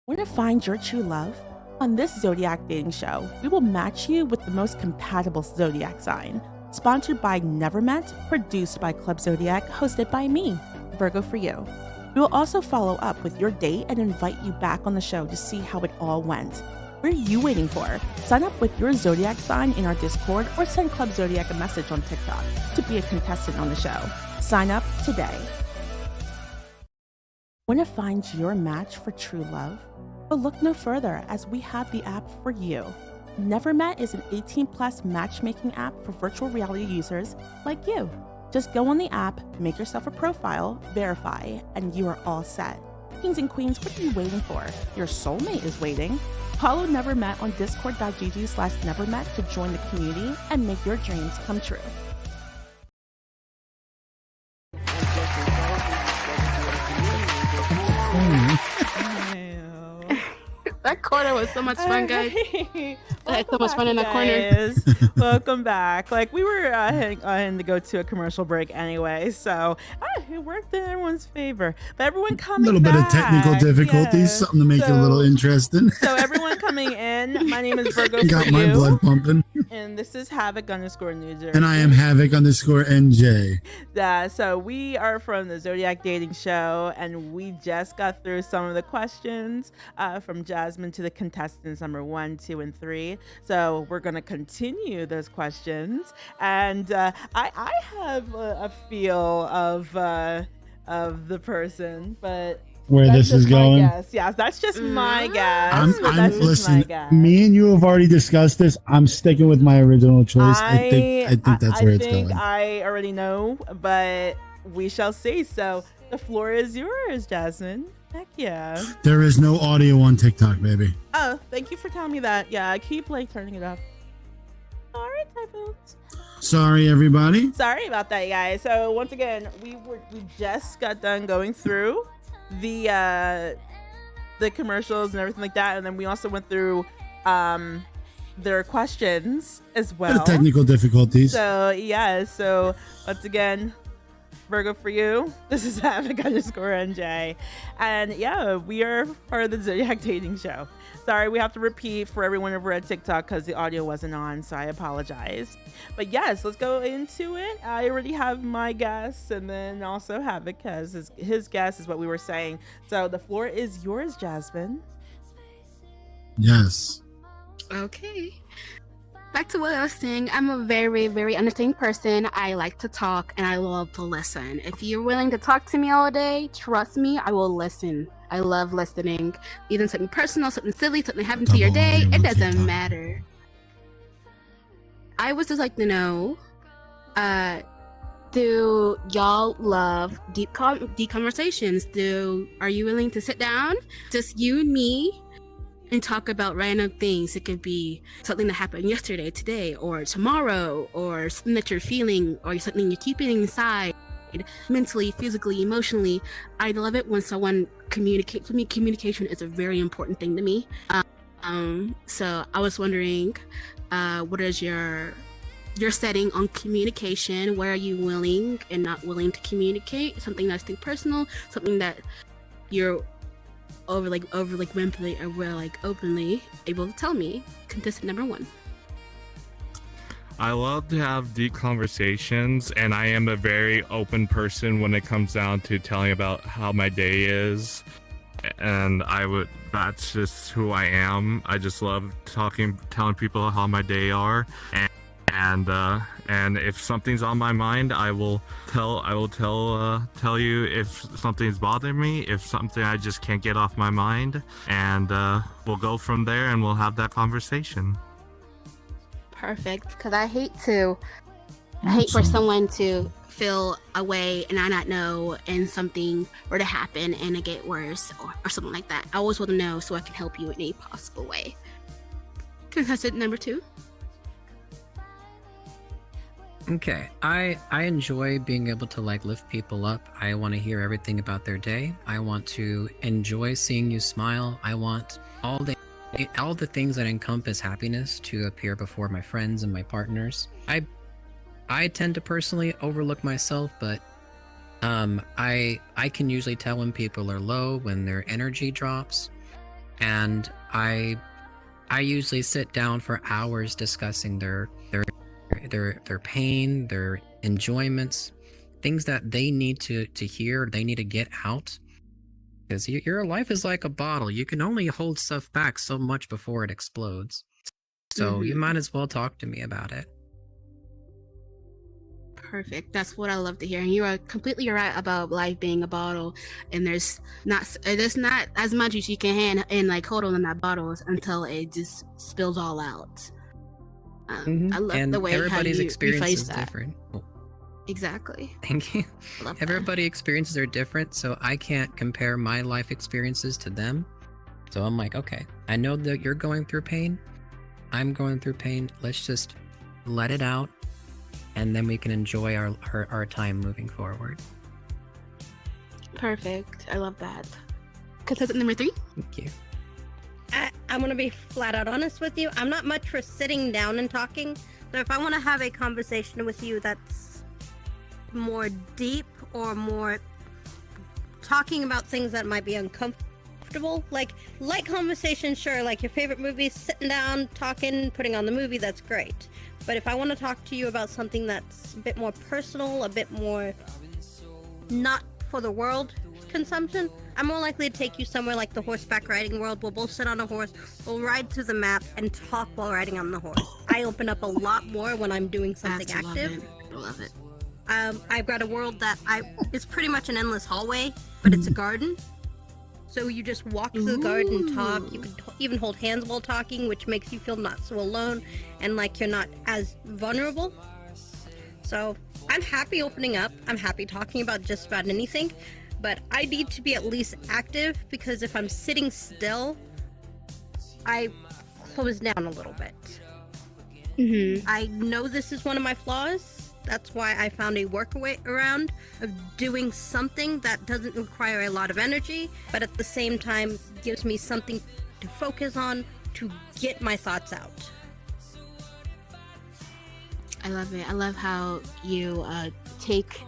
Want to find your true love? On this Zodiac dating show, we will match you with the most compatible Zodiac sign. Sponsored by Nevermet, produced by Club Zodiac, hosted by me, Virgo for you. We will also follow up with your date and invite you back on the show to see how it all went. What are you waiting for? Sign up with your Zodiac sign in our Discord or send Club Zodiac a message on TikTok to be a contestant on the show. Sign up today. Want to find your match for true love? But look no further, as we have the app for you. Nevermet is an 18+ matchmaking app for virtual reality users like you. Just go on the app, make yourself a profile, verify, and you are all set. Kings and queens, what are you waiting for? Your soulmate is waiting. Follow Nevermet on discord.gg/Nevermet to join the community and make your dreams come true. That corner was so much fun, guys. I had so much fun in that corner. Welcome back. Like, we were heading to go to a commercial break anyway, so it worked in everyone's favor. But everyone coming back. A little bit of technical difficulties, something to make it a little interesting. So everyone coming in, my name is Virgo Got for my you, blood pumping. and this is Havoc_New. And I am Havoc_NJ. So we are from the Zodiac Dating Show, and we just got through some of the questions from Jazmin to the contestants number 1, 2, and 3. So we're going to continue those questions, and I have a feel of the person, but where this is going. Guess. Yeah, that's just my guess. Listen, me and you have already discussed this. I'm sticking with my original choice. I think that's where it's going. I already know, but we shall see. So the floor is yours, Jazmin. Heck yeah. There is no audio on TikTok, baby. Oh, thank you for telling me that. Yeah, I keep turning it off. All right, typos. Sorry, everybody. Sorry about that, guys. So once again, we just got done going through the commercials and everything like that, and then we also went through their questions as well. Technical difficulties. So yeah, so once again, Virgo for you. This is Havoc_NJ, and yeah, we are part of the Zodiac Dating Show. Sorry, we have to repeat for everyone over at TikTok because the audio wasn't on, so I apologize. But yes, let's go into it. I already have my guess, and then also Havoc has his guess is what we were saying. So the floor is yours, Jazmin. Yes. Okay. Back to what I was saying, I'm a very, very understanding person. I like to talk and I love to listen. If you're willing to talk to me all day, trust me, I will listen. I love listening. Even something personal, something silly, something happened to your day, it doesn't matter. I would just like to know, do y'all love deep conversations? Are you willing to sit down, just you and me, and talk about random things? It could be something that happened yesterday, today, or tomorrow, or something that you're feeling, or something you're keeping inside, mentally, physically, emotionally. I love it when someone communicates with me. Communication is a very important thing to me. So I was wondering, what is your setting on communication? Where are you willing and not willing to communicate? Something that's too personal, something that you're openly able to tell me. Contestant number 1. I love to have deep conversations, and I am a very open person when it comes down to telling about how my day is. And that's just who I am. I just love telling people how my day are. And if something's on my mind, I will tell you if something's bothering me, if something I just can't get off my mind, and we'll go from there and we'll have that conversation. Perfect, because I hate for someone to feel a way and I not know, and something were to happen and it get worse or something like that. I always want to know so I can help you in any possible way. Contestant number 2. Okay, I enjoy being able to lift people up. I want to hear everything about their day. I want to enjoy seeing you smile. I want all the things that encompass happiness to appear before my friends and my partners. I tend to personally overlook myself, but I can usually tell when people are low, when their energy drops, and I usually sit down for hours discussing their pain, their enjoyments, things that they need to hear, they need to get out. Because your life is like a bottle. You can only hold stuff back so much before it explodes. So you might as well talk to me about it. Perfect. That's what I love to hear. And you are completely right about life being a bottle, and there's not as much as you can hold on in that bottle until it just spills all out. I love the way everybody's how you experience rephrase is that. different. Exactly. Thank you. Love Everybody experiences are different, so I can't compare my life experiences to them. So I'm like, okay, I know that you're going through pain. I'm going through pain. Let's just let it out, and then we can enjoy our time moving forward. Perfect. I love that. Contestant number 3. Thank you. I'm going to be flat out honest with you. I'm not much for sitting down and talking. So if I want to have a conversation with you that's more deep or more talking about things that might be uncomfortable, like light conversation, sure, like your favorite movie, sitting down, talking, putting on the movie, that's great. But if I want to talk to you about something that's a bit more personal, a bit more not for the world consumption, I'm more likely to take you somewhere like the horseback riding world. We'll both sit on a horse, we'll ride through the map, and talk while riding on the horse. I open up a lot more when I'm doing something active. I love it. I've got a world that it's pretty much an endless hallway, but it's a garden. So you just walk through the garden and talk. You can even hold hands while talking, which makes you feel not so alone and like you're not as vulnerable. So I'm happy opening up. I'm happy talking about just about anything. But I need to be at least active, because if I'm sitting still, I close down a little bit. I know this is one of my flaws. That's why I found a workaround of doing something that doesn't require a lot of energy, but at the same time gives me something to focus on to get my thoughts out. I love it. I love how you take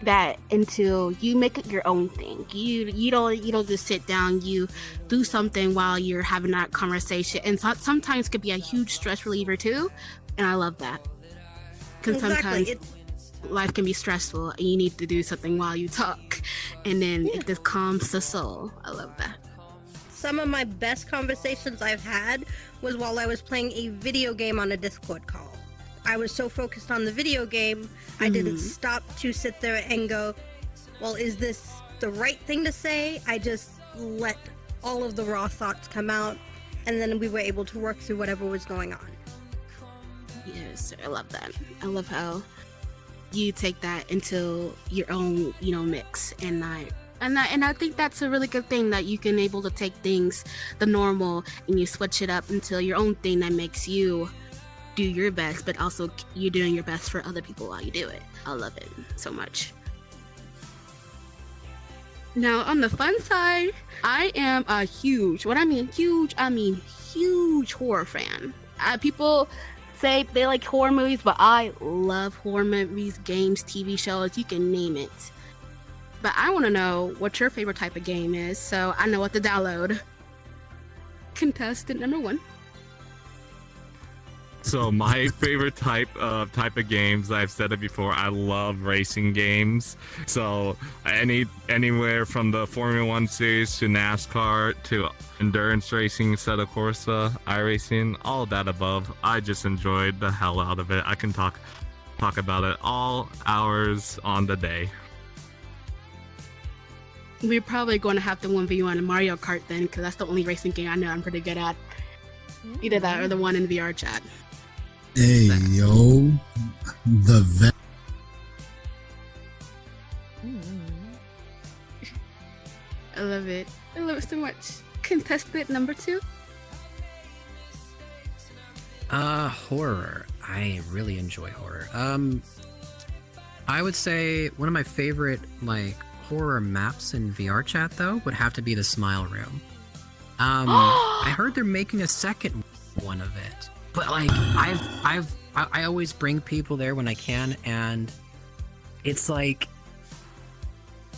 that into, you make it your own thing. You don't just sit down. You do something while you're having that conversation, and sometimes could be a huge stress reliever too. And I love that, because sometimes life can be stressful, and you need to do something while you talk, and then it just calms the soul. I love that. Some of my best conversations I've had was while I was playing a video game on a Discord call. I was so focused on the video game, I didn't stop to sit there and go, well, is this the right thing to say? I just let all of the raw thoughts come out, and then we were able to work through whatever was going on. Yes, I love that. I love how you take that into your own, mix, and I think that's a really good thing, that you can able to take things, the normal, and you switch it up into your own thing that makes you do your best, but also you're doing your best for other people while you do it. I love it so much. Now, on the fun side, I am a huge horror fan. People say they like horror movies, but I love horror movies, games, TV shows, you can name it. But I want to know what your favorite type of game is, so I know what to download. Contestant number 1. So my favorite type of games, I've said it before, I love racing games. So anywhere from the Formula 1 series to NASCAR to endurance racing, Assetto Corsa, iRacing, all of that above. I just enjoyed the hell out of it. I can talk about it all hours on the day. We're probably going to have to 1v1 in Mario Kart then, because that's the only racing game I know I'm pretty good at. Either that or the one in VRChat. Hey, yo, the vet. I love it. I love it so much. Contestant number 2. Horror. I really enjoy horror. I would say one of my favorite, horror maps in VRChat, though, would have to be the Smile Room. I heard they're making a second one of it, but I always bring people there when I can, and it's I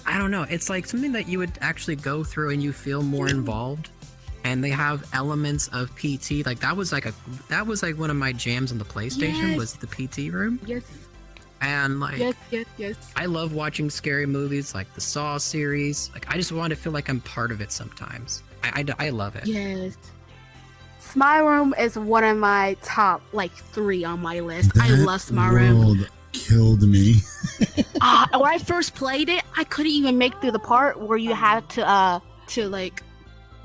don't know, it's something that you would actually go through and you feel more involved, and they have elements of PT. That was one of my jams on the PlayStation, was the PT room. Yes. And yes. I love watching scary movies like the Saw series. I just want to feel like I'm part of it sometimes. I love it. Yes. Smile Room is one of my top 3 on my list. I love Smile Room. Killed me. When I first played it, I couldn't even make through the part where you had to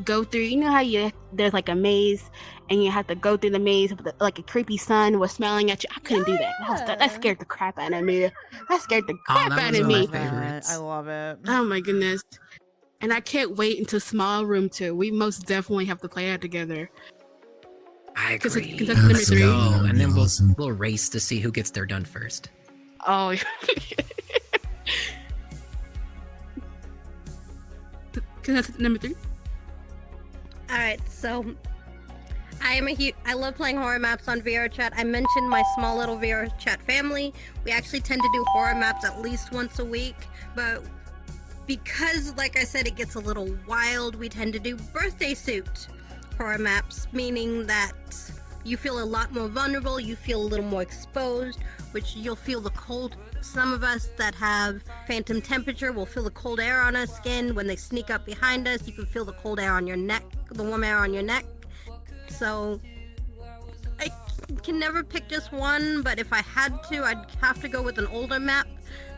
go through. You know how there's a maze, and you have to go through the maze with a creepy sun was smiling at you. I couldn't do that. That scared the crap out of me. That scared the crap out of me. I love it. Oh my goodness. And I can't wait until Smile Room 2. We most definitely have to play that together. I agree. Because that's number 3. And then we'll race to see who gets there done first. Oh, because that's number 3. All right, so I love playing horror maps on VRChat. I mentioned my small little VRChat family. We actually tend to do horror maps at least once a week, but because, like I said, it gets a little wild, we tend to do birthday suit horror maps, meaning that you feel a lot more vulnerable, you feel a little more exposed, which you'll feel the cold. Some of us that have phantom temperature will feel the cold air on our skin. When they sneak up behind us, you can feel the cold air on your neck, the warm air on your neck. So I can never pick just one, but if I had to, I'd have to go with an older map,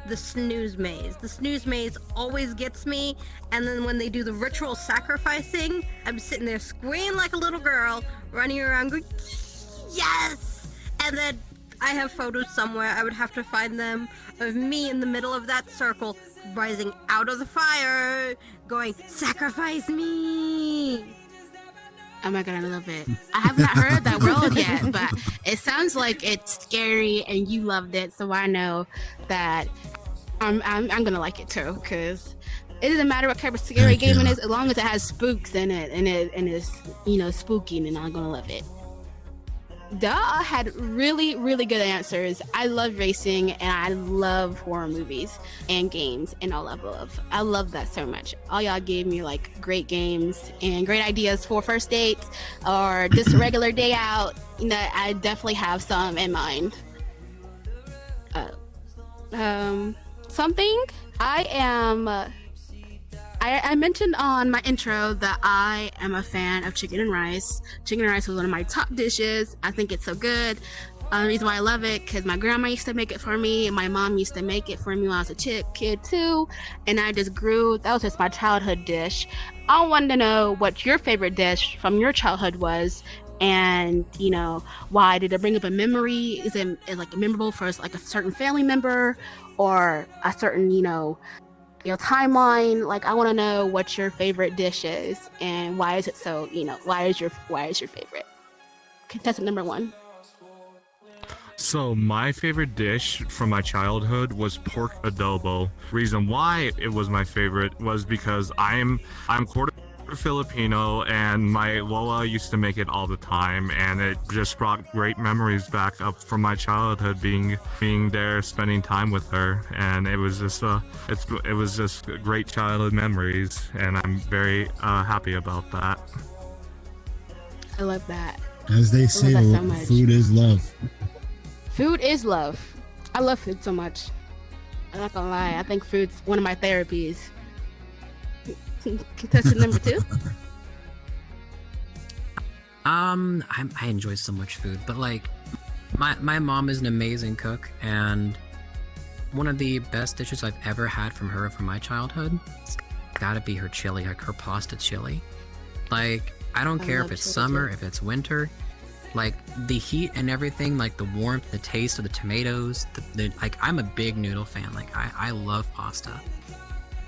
the Snooze Maze. The Snooze Maze always gets me, and then when they do the ritual sacrificing, I'm sitting there screaming like a little girl, running around going, yes! And then I have photos somewhere, I would have to find them, of me in the middle of that circle, rising out of the fire, going, sacrifice me! Oh my god, I love it. I have not heard of that world yet, but it sounds like it's scary and you loved it, so I know that I'm gonna like it too, because it doesn't matter what type of scary game it is, as long as it has spooks in it and it's spooky, and I'm gonna love it. Duh had really, really good answers. I love racing and I love horror movies and games and all of. I love that so much. All y'all gave me like great games and great ideas for first dates or just a regular day out. I definitely have some in mind. Something I am. I mentioned on my intro that I am a fan of chicken and rice. Chicken and rice was one of my top dishes. I think it's so good. The reason why I love it, because my grandma used to make it for me, and my mom used to make it for me when I was a kid too. And I just grew. That was just my childhood dish. I wanted to know what your favorite dish from your childhood was, and why. Did it bring up a memory? Is it like memorable for like a certain family member or a certain timeline? Like, I want to know what your favorite dish is and why is it so, why is your favorite? Contestant number 1. So my favorite dish from my childhood was pork adobo. Reason why it was my favorite was because I'm quarter Filipino, and my Lola used to make it all the time, and it just brought great memories back up from my childhood, being there, spending time with her, and it was just great childhood memories, and I'm very happy about that. I love that. As they say, so food is love. Food is love. I love food so much. I'm not gonna lie. I think food's one of my therapies. Contestant number 2. I enjoy so much food, but like my mom is an amazing cook, and one of the best dishes I've ever had from her from my childhood, it's gotta be her chili, like her pasta chili. Like, I don't care if it's summer, if it's winter, like the heat and everything, like the warmth, the taste of the tomatoes, like, I'm a big noodle fan. Like, I love pasta,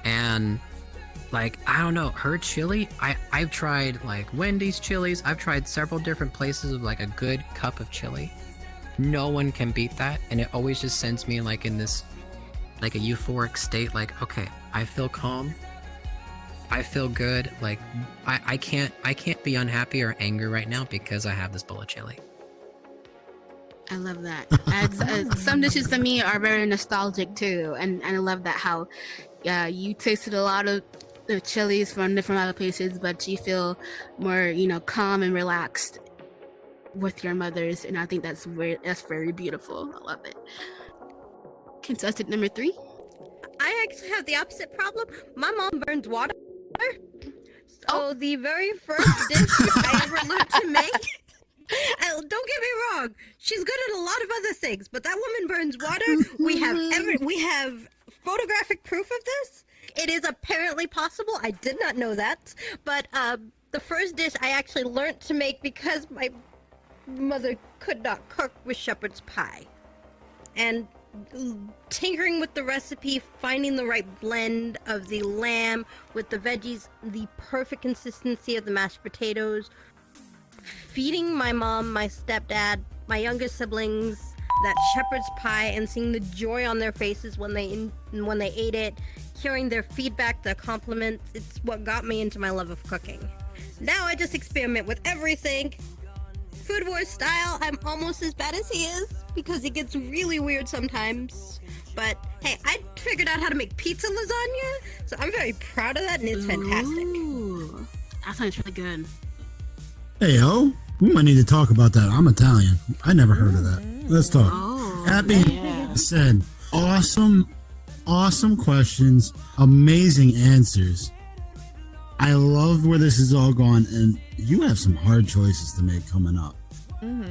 and like, I don't know, her chili, I've tried like Wendy's chilies. I've tried several different places of like a good cup of chili. No one can beat that. And it always just sends me like in this, like a euphoric state. Like, okay, I feel calm. I feel good. Like, I can't be unhappy or angry right now because I have this bowl of chili. I love that. Some dishes to me are very nostalgic too. And I love that how you tasted a lot of the chilies from different other places, but you feel more, calm and relaxed with your mothers, and I think that's very beautiful. I love it. Contestant number 3. I actually have the opposite problem. My mom burns water, so the very first dish I ever learned to make. Don't get me wrong, she's good at a lot of other things, but that woman burns water. We have photographic proof of this. It is apparently possible. I did not know that. But the first dish I actually learned to make because my mother could not cook was shepherd's pie. And tinkering with the recipe, finding the right blend of the lamb with the veggies, the perfect consistency of the mashed potatoes, feeding my mom, my stepdad, my younger siblings that shepherd's pie, and seeing the joy on their faces when they ate it, hearing their feedback, their compliments, it's what got me into my love of cooking. Now I just experiment with everything. Food Wars style, I'm almost as bad as he is because it gets really weird sometimes. But hey, I figured out how to make pizza lasagna, so I'm very proud of that, and it's fantastic. Ooh, that sounds really good. Hey, yo, we might need to talk about that. I'm Italian. I never heard of that. Let's talk. That being said, awesome questions, amazing answers. I love where this has all gone, and you have some hard choices to make coming up.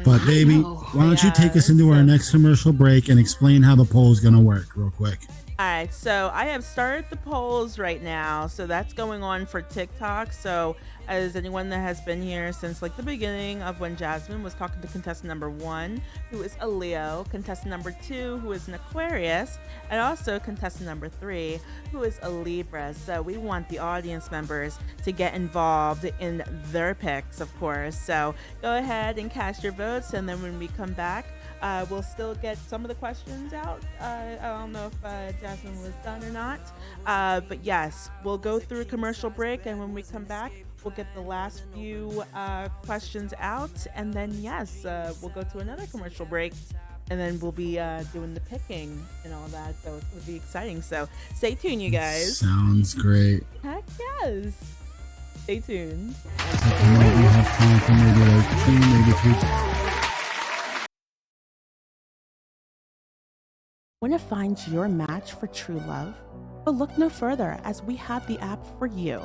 But baby, why don't you take us into our next commercial break and explain how the poll is going to work real quick? All right, so I have started the polls right now. So that's going on for TikTok. So as anyone that has been here since like the beginning of when Jazmin was talking to contestant number 1, who is a Leo, contestant number 2, who is an Aquarius, and also contestant number 3, who is a Libra. So we want the audience members to get involved in their picks, of course. So go ahead and cast your votes, and then when we come back, we'll still get some of the questions out. I don't know if Jazmin was done or not. But yes, we'll go through a commercial break, and when we come back, we'll get the last few questions out. And then, yes, we'll go to another commercial break, and then we'll be doing the picking and all that. So it's going to be exciting. So stay tuned, you guys. Sounds great. Heck yes. Stay tuned. We have time for maybe like 2, maybe 3. Want to find your match for true love? But look no further, as we have the app for you.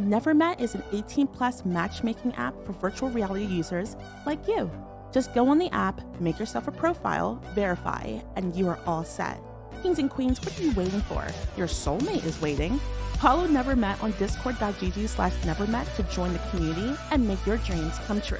Nevermet is an 18+ matchmaking app for virtual reality users like you. Just go on the app, make yourself a profile, verify, and you are all set. Kings and queens, what are you waiting for? Your soulmate is waiting. Follow Nevermet on discord.gg/Nevermet to join the community and make your dreams come true.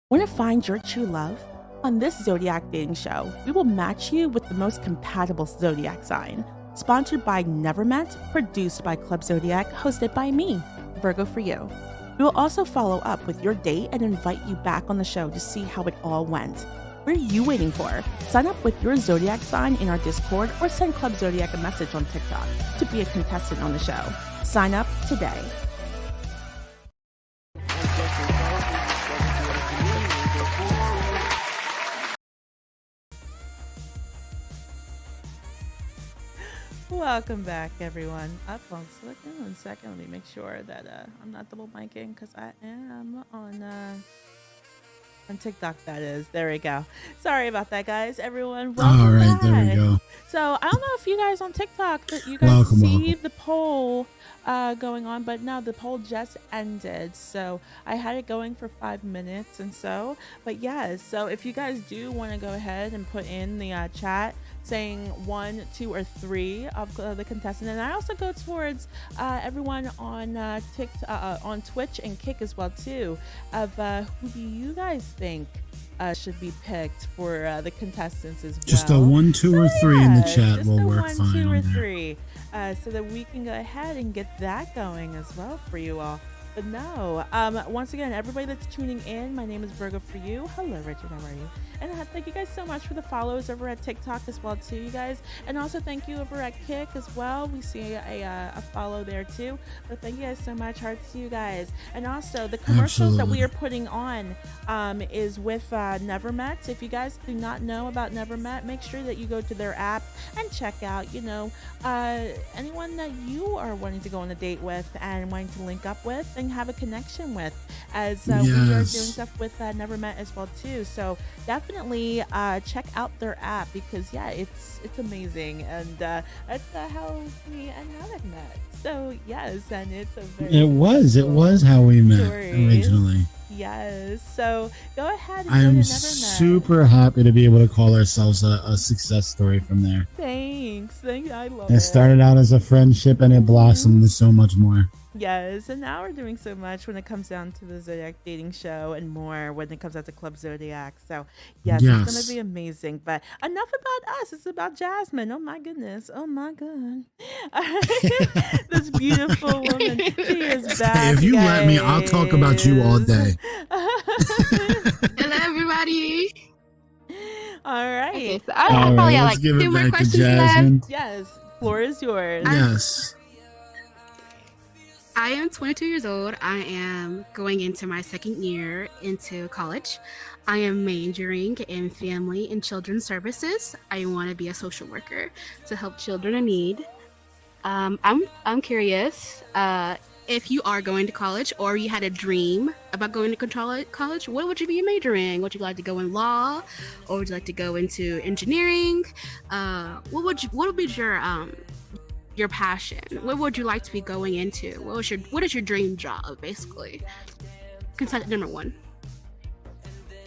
Want to find your true love? On this Zodiac dating show, we will match you with the most compatible Zodiac sign. Sponsored by Nevermet, produced by Club Zodiac, hosted by me, Virgo for you. We will also follow up with your date and invite you back on the show to see how it all went. What are you waiting for? Sign up with your Zodiac sign in our Discord or send Club Zodiac a message on TikTok to be a contestant on the show. Sign up today. Welcome back, everyone. Hold on 1 second. Let me make sure that I'm not double miking, because I am on TikTok. That is. There we go. Sorry about that, guys. Everyone, welcome All right, back. there we go. So I don't know if you guys on TikTok that you guys see the poll going on, but no, the poll just ended. So I had it going for 5 minutes and so. But yeah, so if you guys do want to go ahead and put in the chat saying 1, 2, or 3 of the contestant, and I also go towards everyone on on Twitch and Kick as well too, of who do you guys think should be picked for the contestants as well. Just a 1, 2, or 3 in the chat will work 1, fine. 2, or on there. 3, so that we can go ahead and get that going as well for you all. But no, once again, everybody that's tuning in, my name is Virgo for you. Hello, Richard, how are you? And thank you guys so much for the follows over at TikTok as well too, you guys. And also thank you over at Kick as well. We see a follow there too. But thank you guys so much. Hearts to you guys. And also the commercials that we are putting on is with Nevermet. If you guys do not know about Nevermet, make sure that you go to their app and check out, you know, anyone that you are wanting to go on a date with and wanting to link up with and have a connection with, as we are doing stuff with Nevermet as well too. So definitely check out their app, because yeah, it's amazing, and that's how me and Havoc met. So yes, and it's a very it was how we met originally. Yes, so go ahead and I'm go to Nevermet. super happy to be able to call ourselves a success story from there. Thanks. I love it. It started out as a friendship and it blossomed into so much more. Yes, and now we're doing so much when it comes down to the Zodiac dating show, and more when it comes out to Club Zodiac. So yes, it's going to be amazing. But enough about us. It's about Jazmin. Oh my goodness. Oh my god. This beautiful woman. She is back. If you let me, I'll talk about you all day. Hello, everybody. All right. Okay, so I probably have like 2 more questions left. Yes, floor is yours. Yes. I am 22 years old. I am going into my 2nd year into college. I am majoring in family and children's services. I want to be a social worker to help children in need. I'm curious if you are going to college, or you had a dream about going to college. What would you be majoring? Would you like to go in law, or would you like to go into engineering? What would be your passion? What would you like to be going into? What is your dream job, basically? Contestant number 1.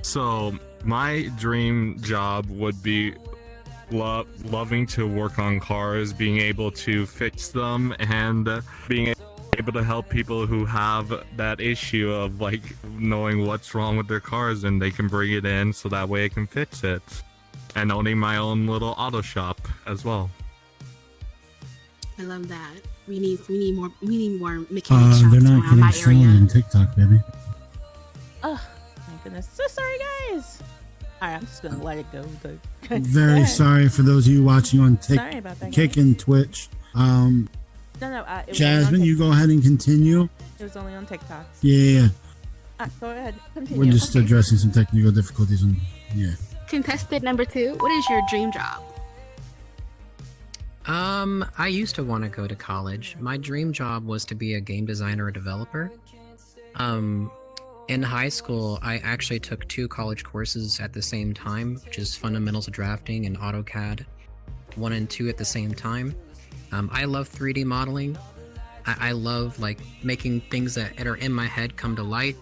So my dream job would be loving to work on cars, being able to fix them, and being able to help people who have that issue of like knowing what's wrong with their cars, and they can bring it in so that way I can fix it. And owning my own little auto shop as well. I love that. We need more mechanic shops They're not around getting my sold area. on TikTok, baby. Oh my goodness, so sorry guys. All right, I'm just gonna let it go. Very sorry for those of you watching on Sorry about that, Kick guys. and Twitch. No, it was only on Jazmin, you go ahead and continue. It was only on TikTok. Yeah, Go ahead, continue. we're just addressing some technical difficulties. Yeah. Contestant number 2, what is your dream job? I used to want to go to college. My dream job was to be a game designer or developer. In high school, I actually took 2 college courses at the same time, which is Fundamentals of Drafting and AutoCAD 1 and 2 at the same time. I love 3D modeling. I love like making things that are in my head come to light.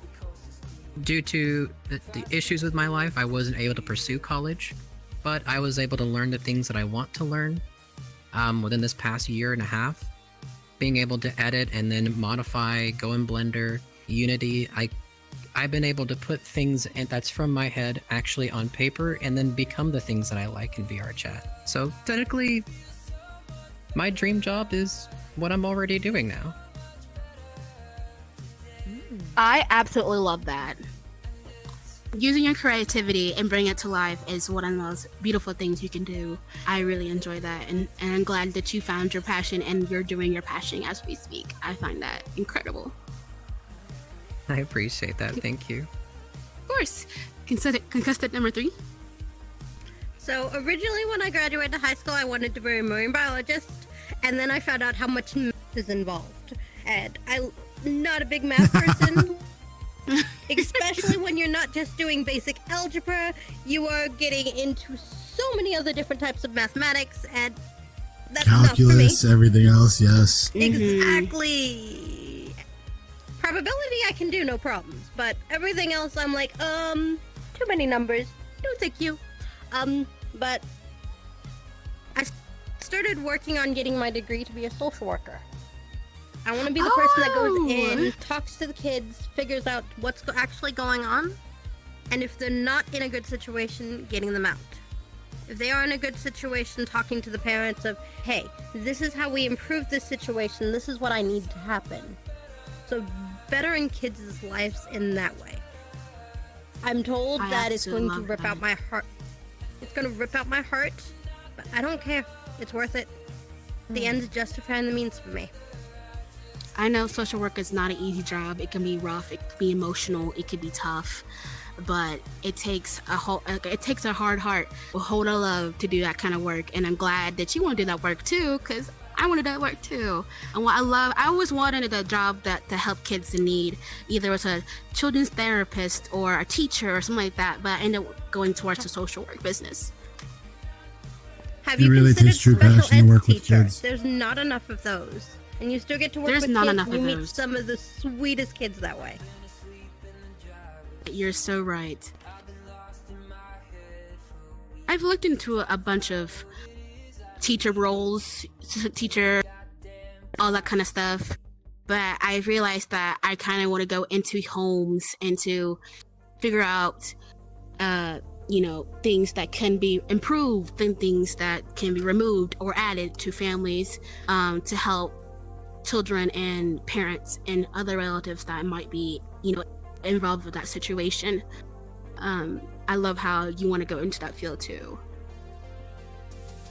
Due to the issues with my life, I wasn't able to pursue college, but I was able to learn the things that I want to learn within this past year and a half. Being able to edit and then modify, go in Blender, Unity, I've been able to put things that's from my head actually on paper and then become the things that I like in VRChat. So technically, my dream job is what I'm already doing now. I absolutely love that. Using your creativity and bringing it to life is one of the most beautiful things you can do. I really enjoy that, and I'm glad that you found your passion and you're doing your passion as we speak. I find that incredible. I appreciate that. Thank you. Of course. Contestant number 3. So originally when I graduated high school, I wanted to be a marine biologist, and then I found out how much math is involved. And I'm not a big math person, especially when you're not just doing basic algebra, you are getting into so many other different types of mathematics, and that's Calculus, enough everything else, yes. for me. Exactly. Probability I can do, no problems, but everything else I'm like, too many numbers, no thank you. But I started working on getting my degree to be a social worker. I want to be the person that goes in, talks to the kids, figures out what's actually going on, and if they're not in a good situation, getting them out. If they are in a good situation, talking to the parents of, hey, this is how we improve this situation, this is what I need to happen. So bettering kids' lives in that way. I'm told that it's going to rip out my heart. It's going to rip out my heart, but I don't care. It's worth it. The ends justifying the means for me. I know social work is not an easy job. It can be rough, it can be emotional, it can be tough, but it takes a hard heart, a whole lot of love to do that kind of work. And I'm glad that you want to do that work too, because I want to do that work too. And what I always wanted a job to help kids in need, either as a children's therapist or a teacher or something like that. But I ended up going towards the social work business. Have It you really considered takes true special passion to ed work with teacher? kids. There's not enough of those, and you still get to work There's with not kids. enough You of meet those. some of the sweetest kids that way. You're so right. I've looked into a bunch of teacher roles, teacher, all that kind of stuff, but I realized that I kind of want to go into homes and to figure out, things that can be improved and things that can be removed or added to families to help children and parents and other relatives that might be, involved with that situation. I love how you want to go into that field too.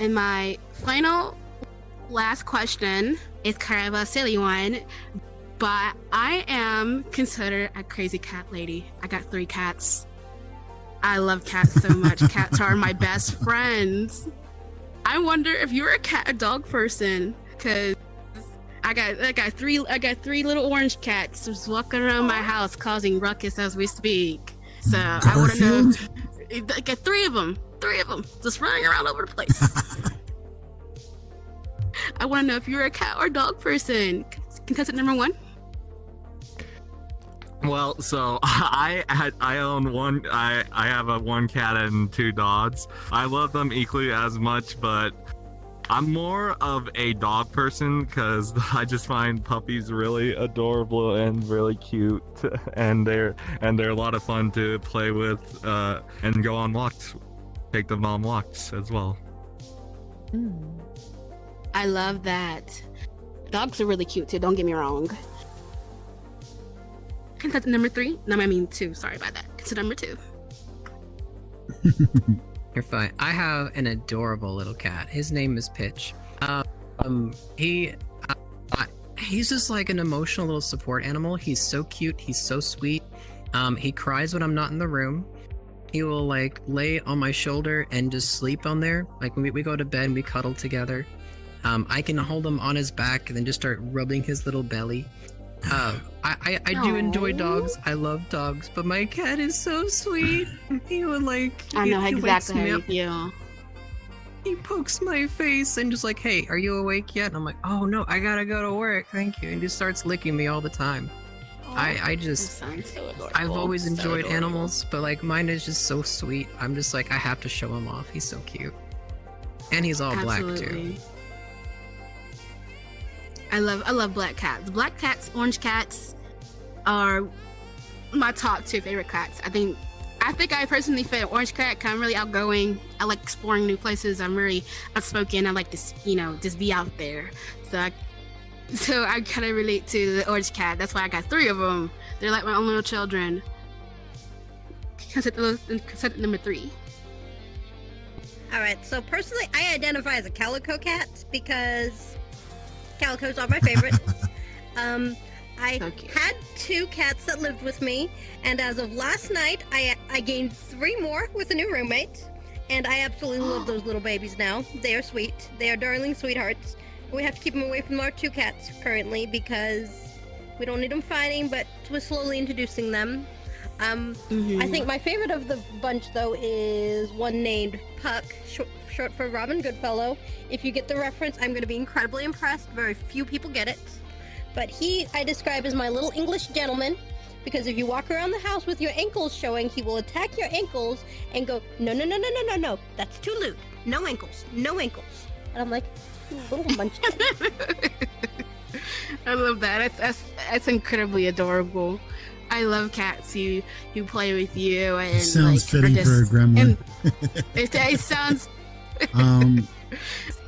And my last question is kind of a silly one, but I am considered a crazy cat lady. I got 3 cats. I love cats so much. Cats are my best friends. I wonder if you're a cat or dog person, because I got three little orange cats just walking around my house causing ruckus as we speak. So I want to know. I got 3 of them, just running around over the place. I want to know if you're a cat or dog person. Contestant number 1. Well, so I own one. I have a one cat and two dogs. I love them equally as much, but I'm more of a dog person because I just find puppies really adorable and really cute, and they're a lot of fun to play with and go on walks, take them on walks as well. I love that. Dogs are really cute too. Don't get me wrong. Contestant number 3. No, I mean 2. Sorry about that. Contestant number 2. You're fine. I have an adorable little cat. His name is Pitch. He's just like an emotional little support animal. He's so cute. He's so sweet. He cries when I'm not in the room. He will like lay on my shoulder and just sleep on there. Like when we go to bed and we cuddle together. I can hold him on his back and then just start rubbing his little belly. I do enjoy dogs. I love dogs, but my cat is so sweet. He would like. I know he exactly how wakes me you up. feel. He pokes my face and just like, "Hey, are you awake yet?" And I'm like, "Oh no, I gotta go to work. Thank you." And just starts licking me all the time. I That just sounds so adorable. I've always So enjoyed adorable. animals, but like mine is just so sweet. I'm just like I have to show him off. He's so cute, and he's all black too. Absolutely. I love black cats. Black cats, orange cats are my top 2 favorite cats. I think I personally fit an orange cat. 'Cause I'm really outgoing. I like exploring new places. I'm really outspoken. I like to, just be out there. So I kind of relate to the orange cat. That's why I got 3 of them. They're like my own little children. Contestant number 3. All right, so personally, I identify as a calico cat because calicos are my favorite. I So cute. had 2 cats that lived with me, and as of last night, I gained 3 more with a new roommate, and I absolutely love those little babies now. They are sweet. They are darling sweethearts. We have to keep them away from our 2 cats currently because we don't need them fighting, but we're slowly introducing them. I think my favorite of the bunch, though, is one named Puck, short for Robin Goodfellow. If you get the reference, I'm going to be incredibly impressed. Very few people get it. But I describe as my little English gentleman, because if you walk around the house with your ankles showing, he will attack your ankles and go, no, that's too lewd. No ankles, no ankles. And I'm like, you little munchkin. I love that. That's incredibly adorable. I love cats who play with you and Sounds like, fitting for a gremlin. It sounds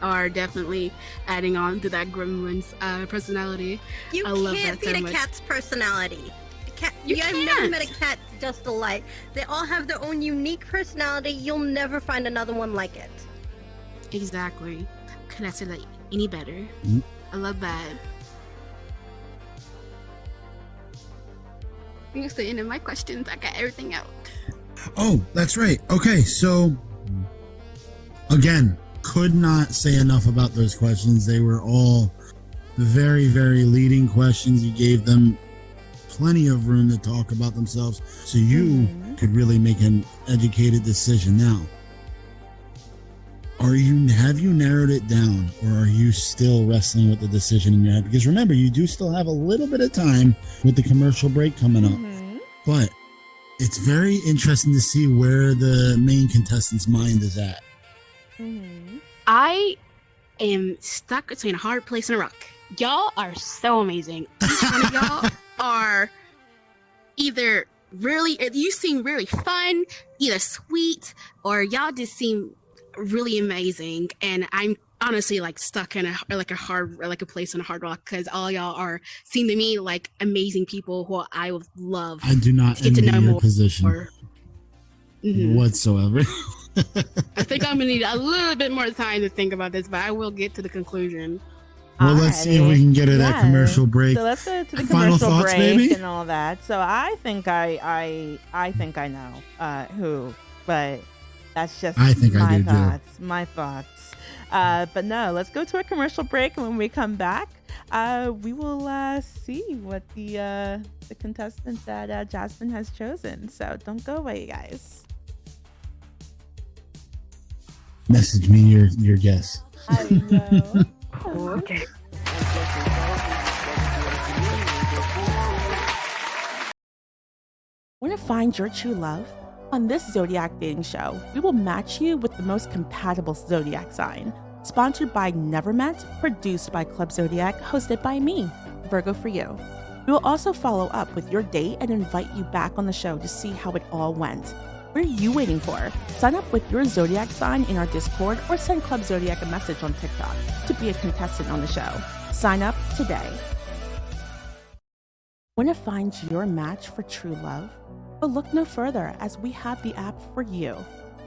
are definitely adding on to that gremlin's personality. You I love can't that so beat a much. cat's personality. You I've never can't. met a cat just alike. They all have their own unique personality. You'll never find another one like it. Exactly. Couldn't have said that any better. Mm. I love that. That's the end of my questions. I got everything out. Oh, that's right. Okay, so again, could not say enough about those questions. They were all very, very leading questions. You gave them plenty of room to talk about themselves, so you could really make an educated decision. Now, have you narrowed it down, or are you still wrestling with the decision in your head? Because remember, you do still have a little bit of time with the commercial break coming up, but it's very interesting to see where the main contestant's mind is at. I am stuck between a hard place and a rock. Y'all are so amazing. Each one of y'all are either you seem really fun, either sweet, or y'all just seem really amazing. And I'm honestly like stuck in a place in a hard rock because all y'all seem to me like amazing people who I would love. I do not to get to envy know your more. position whatsoever. I think I'm gonna need a little bit more time to think about this, but I will get to the conclusion. Well, let's see if we can get to that commercial break. So let's go to the Final commercial thoughts, break baby? and all that. So I think I think I know who, but that's just I think I my do, too. thoughts. My thoughts. But no, let's go to a commercial break, and when we come back, we will see what the contestant that Jazmin has chosen. So don't go away, you guys. Message me your guess. I know. Okay. Want to find your true love? On this Zodiac dating show, we will match you with the most compatible Zodiac sign. Sponsored by Nevermet, produced by Club Zodiac, hosted by me, Virgo for you. We will also follow up with your date and invite you back on the show to see how it all went. What are you waiting for? Sign up with your Zodiac sign in our Discord or send Club Zodiac a message on TikTok to be a contestant on the show. Sign up today. Want to find your match for true love? But look no further, as we have the app for you.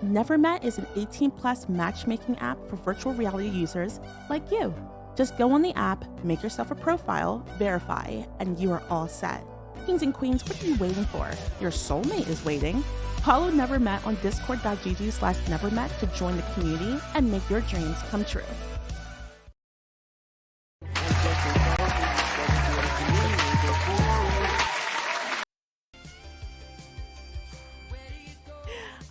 Nevermet is an 18+ matchmaking app for virtual reality users like you. Just go on the app, make yourself a profile, verify, and you are all set. Kings and queens, what are you waiting for? Your soulmate is waiting. Follow Nevermet on discord.gg/Nevermet to join the community and make your dreams come true.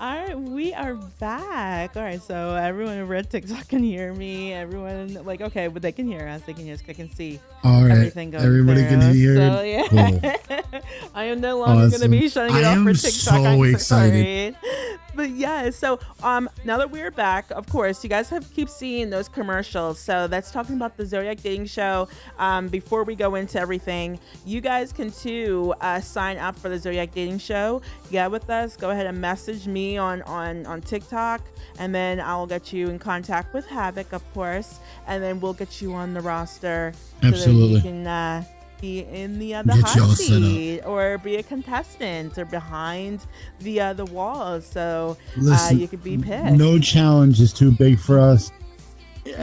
All right, we are back. All right, so everyone in Red TikTok can hear me. Everyone, like, okay, but they can hear us. They can hear us. I can see everything going everybody through. can hear So, it. yeah. Cool. I am no longer going to be shutting it off for TikTok. So I'm excited. So sorry. But yeah, so now that we're back, of course, you guys keep seeing those commercials. So that's talking about the Zodiac Dating Show. Before we go into everything, you guys can too sign up for the Zodiac Dating Show. Get with us. Go ahead and message me on TikTok, and then I'll get you in contact with Havoc, of course, and then we'll get you on the roster. Absolutely. So that you can be in the hot seat or be a contestant or behind the walls, so Listen, you could be picked. No challenge is too big for us.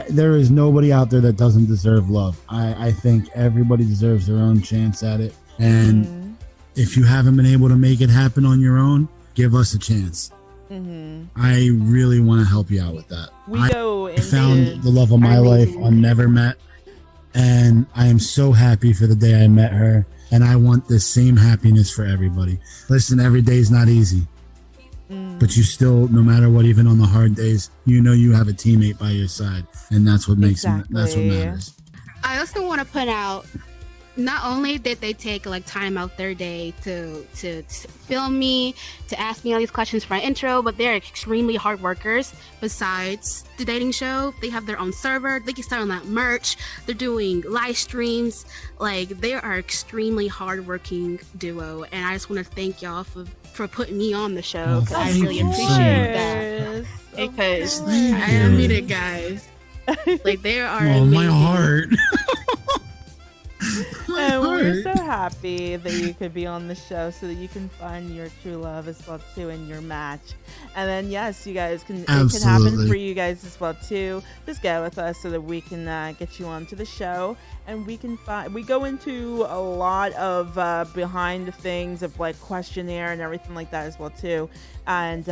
There is nobody out there that doesn't deserve love. I think everybody deserves their own chance at it, and if you haven't been able to make it happen on your own, give us a chance. I really want to help you out with that. I found the love of my life on Nevermet, and I am so happy for the day I met her, and I want the same happiness for everybody. Listen, every day is not easy, but you still, no matter what, even on the hard days, you know you have a teammate by your side, and that's what makes that's what matters. I also want to point out, not only did they take like time out their day to film me, to ask me all these questions for my intro, but they're extremely hard workers. Besides the dating show, they have their own server. They can start on that merch. They're doing live streams. Like, they are extremely hardworking duo, and I just want to thank y'all for putting me on the show, because I really appreciate that. Because I mean it, guys. Like, they are amazing. My heart. And we're so happy that you could be on the show so that you can find your true love as well too in your match. And then yes, you guys can it can happen for you guys as well too. Just get with us so that we can get you onto the show, and we go into a lot of behind the things of like questionnaire and everything like that as well too. And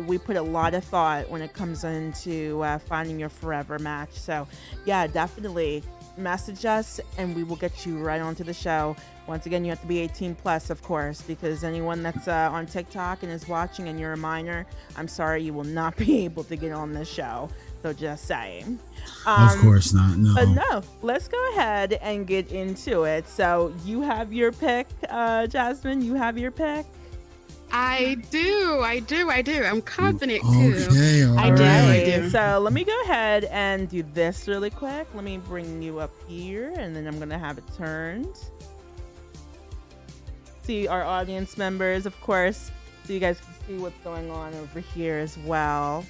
we put a lot of thought when it comes into finding your forever match. So yeah, definitely message us and we will get you right onto the show. Once again, you have to be 18+, of course, because anyone that's on TikTok and is watching and you're a minor, I'm sorry, you will not be able to get on this show. So just saying. Of course not. No. But no, let's go ahead and get into it. So you have your pick, Jazmin. You have your pick. I do. I'm confident too. Okay, I do. So let me go ahead and do this really quick. Let me bring you up here, and then I'm gonna have it turned. See our audience members, of course, so you guys can see what's going on over here as well.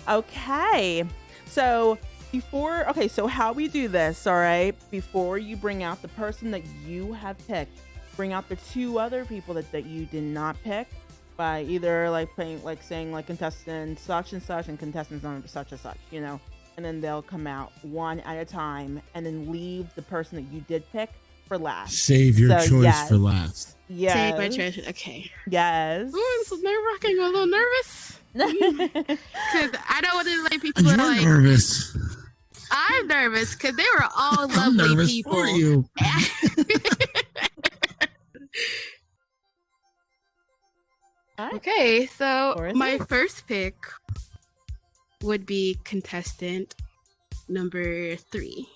Okay, so so how we do this, all right, before you bring out the person that you have picked, bring out the two other people that you did not pick by either saying contestant such and such and contestant such and such, you know, and then they'll come out one at a time and then leave the person that you did pick for last. Save your choice for last. Yes. Save my choice. Okay. Yes. Ooh, it's nerve-wracking. I'm a little nervous. Because I don't want to like people that are like nervous. I'm nervous because they were all lovely nervous people. For you. Okay, so my first pick would be contestant number 3.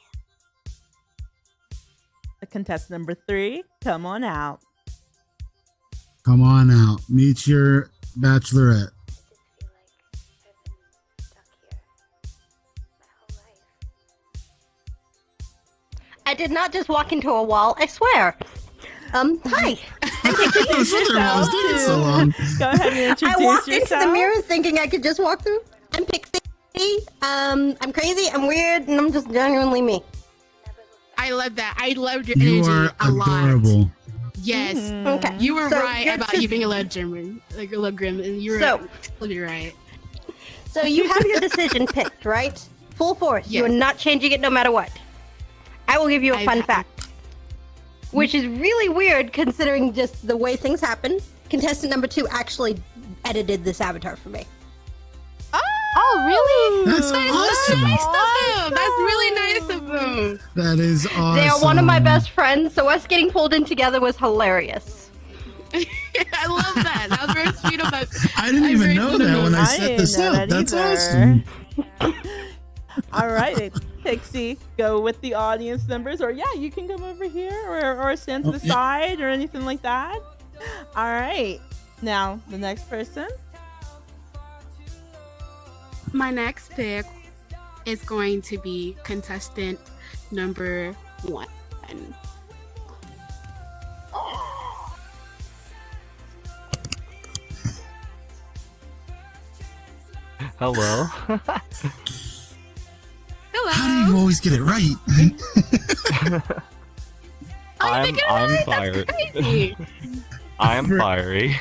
The contestant number 3, come on out. Come on out. Meet your bachelorette. I did not just walk into a wall, I swear. Hi. I was wondering why it was taking so long. Go ahead and introduce I walked yourself. into the mirror thinking I could just walk through. I'm Pixie. I'm crazy, I'm weird, and I'm just genuinely me. I love that. I loved your You energy are a lot. adorable. Yes. Okay. You were So right you're about just- you being a little German, like a little grim, and you were totally right. So you have your decision picked, right? Full force. You are Yes. not changing it no matter what. I will give you a fun fact, which is really weird considering just the way things happen. Contestant number 2 actually edited this avatar for me. Oh, really? That's awesome. Nice of them. That's really nice of them. That is awesome. They are one of my best friends, so us getting pulled in together was hilarious. I love that. That was very sweet of them. I didn't even know that when I set didn't this know up. that That's either. awesome. All right, Pixie, go with the audience members, or yeah, you can come over here or stand to the yeah. side or anything like that. All right, now the next person. My next pick is going to be contestant number 1. Hello. Hello. How do you always get it right? I'm fiery. Crazy. I'm fiery.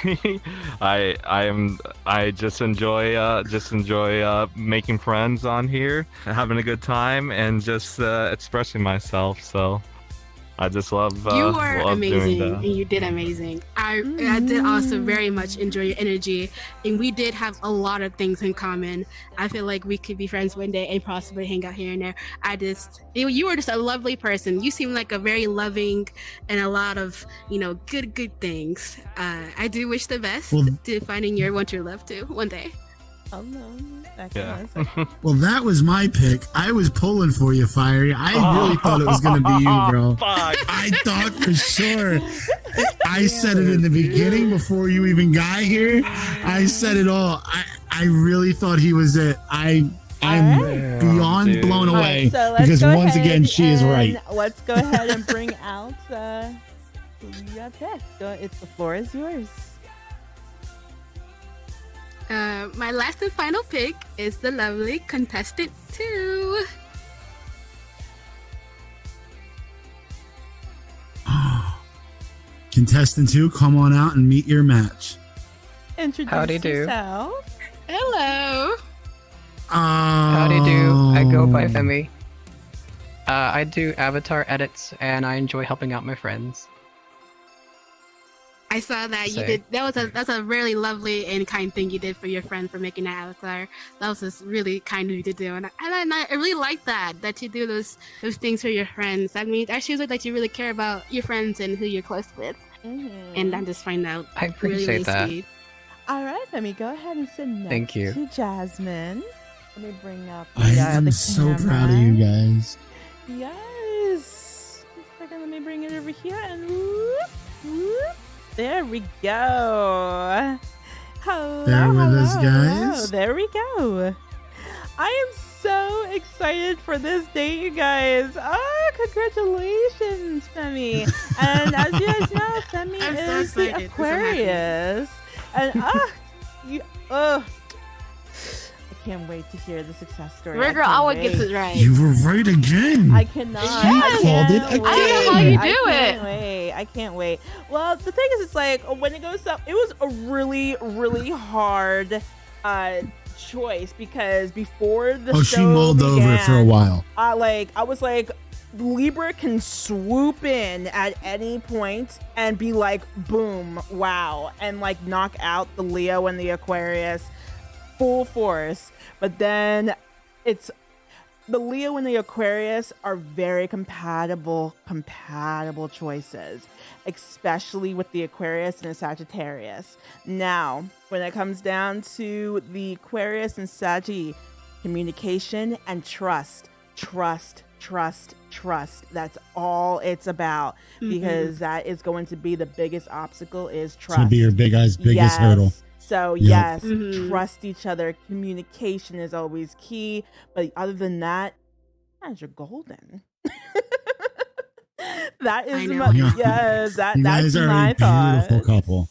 I just enjoy making friends on here, having a good time, and just expressing myself. So I just love You are love doing amazing, that. and you did amazing. I did also very much enjoy your energy, and we did have a lot of things in common. I feel like we could be friends one day and possibly hang out here and there. You were just a lovely person. You seem like a very loving and a lot of good things. I do wish the best to finding your one true love too one day. Oh no, Yeah. Well, that was my pick. I was pulling for you, Fiery. I really thought it was going to be you, bro. I thought for sure. I said it in the beginning before you even got here. I said it all. I really thought he was it. I'm beyond dude. blown All away right, so let's because go once ahead again, she is and right. Let's go ahead and bring out who you got picked. It's the floor is yours. My last and final pick is the lovely contestant 2. Contestant 2, come on out and meet your match. Introduce Howdy do. yourself. Hello. Howdy do. I go by Femi. I do avatar edits, and I enjoy helping out my friends. I saw that you Say. did. That's a really lovely and kind thing you did for your friend for making that avatar. That was just really kind of you to do, and I really like that you do those things for your friends. That means that shows that you really care about your friends and who you're close with. And I just find that I appreciate really, really that. sweet. All right, Femi, go ahead and sit next Thank you. to Jazmin. Let me bring up I am the so proud of you guys. Yes. Second, let me bring it over here and whoop, whoop. There we go. Hello, Bear with us, hello. guys. There we go. I am so excited for this day, you guys. Oh, congratulations, Femi. And as you guys know, Femi I'm so is the excited. I'm so happy. Aquarius. And I can't wait to hear the success story. Virgo always gets it right. You were right again. I cannot. Yes. Called it I again. can't I don't know how you wait. do I it. can't wait. I can't wait. Well, the thing is, it's like when it goes up, it was a really, really hard choice because before the show she mulled over it for a began, while. I was like, Libra can swoop in at any point and be like, boom, wow, and like knock out the Leo and the Aquarius full force. But then it's the Leo and the Aquarius are very compatible choices, especially with the Aquarius and the Sagittarius. Now, when it comes down to the Aquarius and Saggy, communication and trust, trust. That's all it's about, because that is going to be the biggest obstacle, is It's trust. gonna be your biggest Yes. hurdle. So Yep. yes, Mhm. trust each other. Communication is always key. But other than that, guys, you're golden. That I is know, my, I know. yes, You that's guys are my a beautiful thought. couple.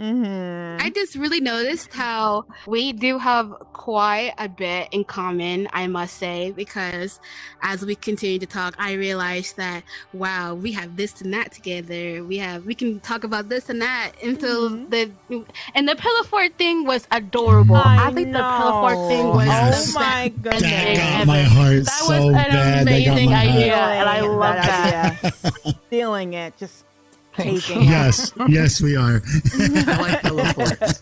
I just really noticed how we do have quite a bit in common, I must say, because as we continue to talk, I realized that wow, we have this and that together. We can talk about this and that until the pillow fort thing was adorable. I think the pillow fort thing know. was Yes. the Oh my best goodness. thing That got ever. my heart That so was an bad. That got amazing my heart. idea, and I Feeling love that that. idea. Feeling it, just taking it. Yes, we are. I like pillow forts.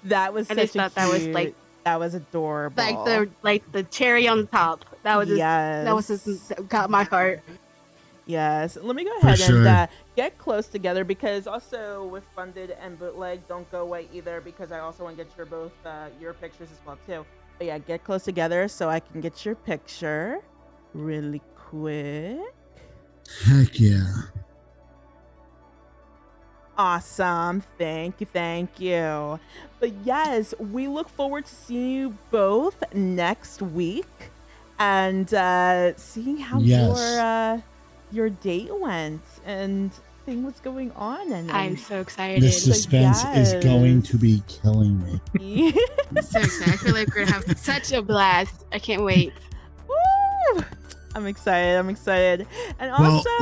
That was I such just thought that was like that was adorable. like the cherry on top. That was just, that was just that got my heart. Yes. Let me go For ahead sure. and get close together, because also with Funded and Bootleg, don't go away either, because I also want to get your pictures as well too. But yeah, get close together so I can get your picture really quick. Heck yeah. Awesome. Thank you. But yes, we look forward to seeing you both next week and seeing how your date went and seeing what's going on. And I'm so excited. The suspense is going to be killing me. So excited. I feel like we're gonna have such a blast. I can't wait. Woo! I'm excited. And Well, also,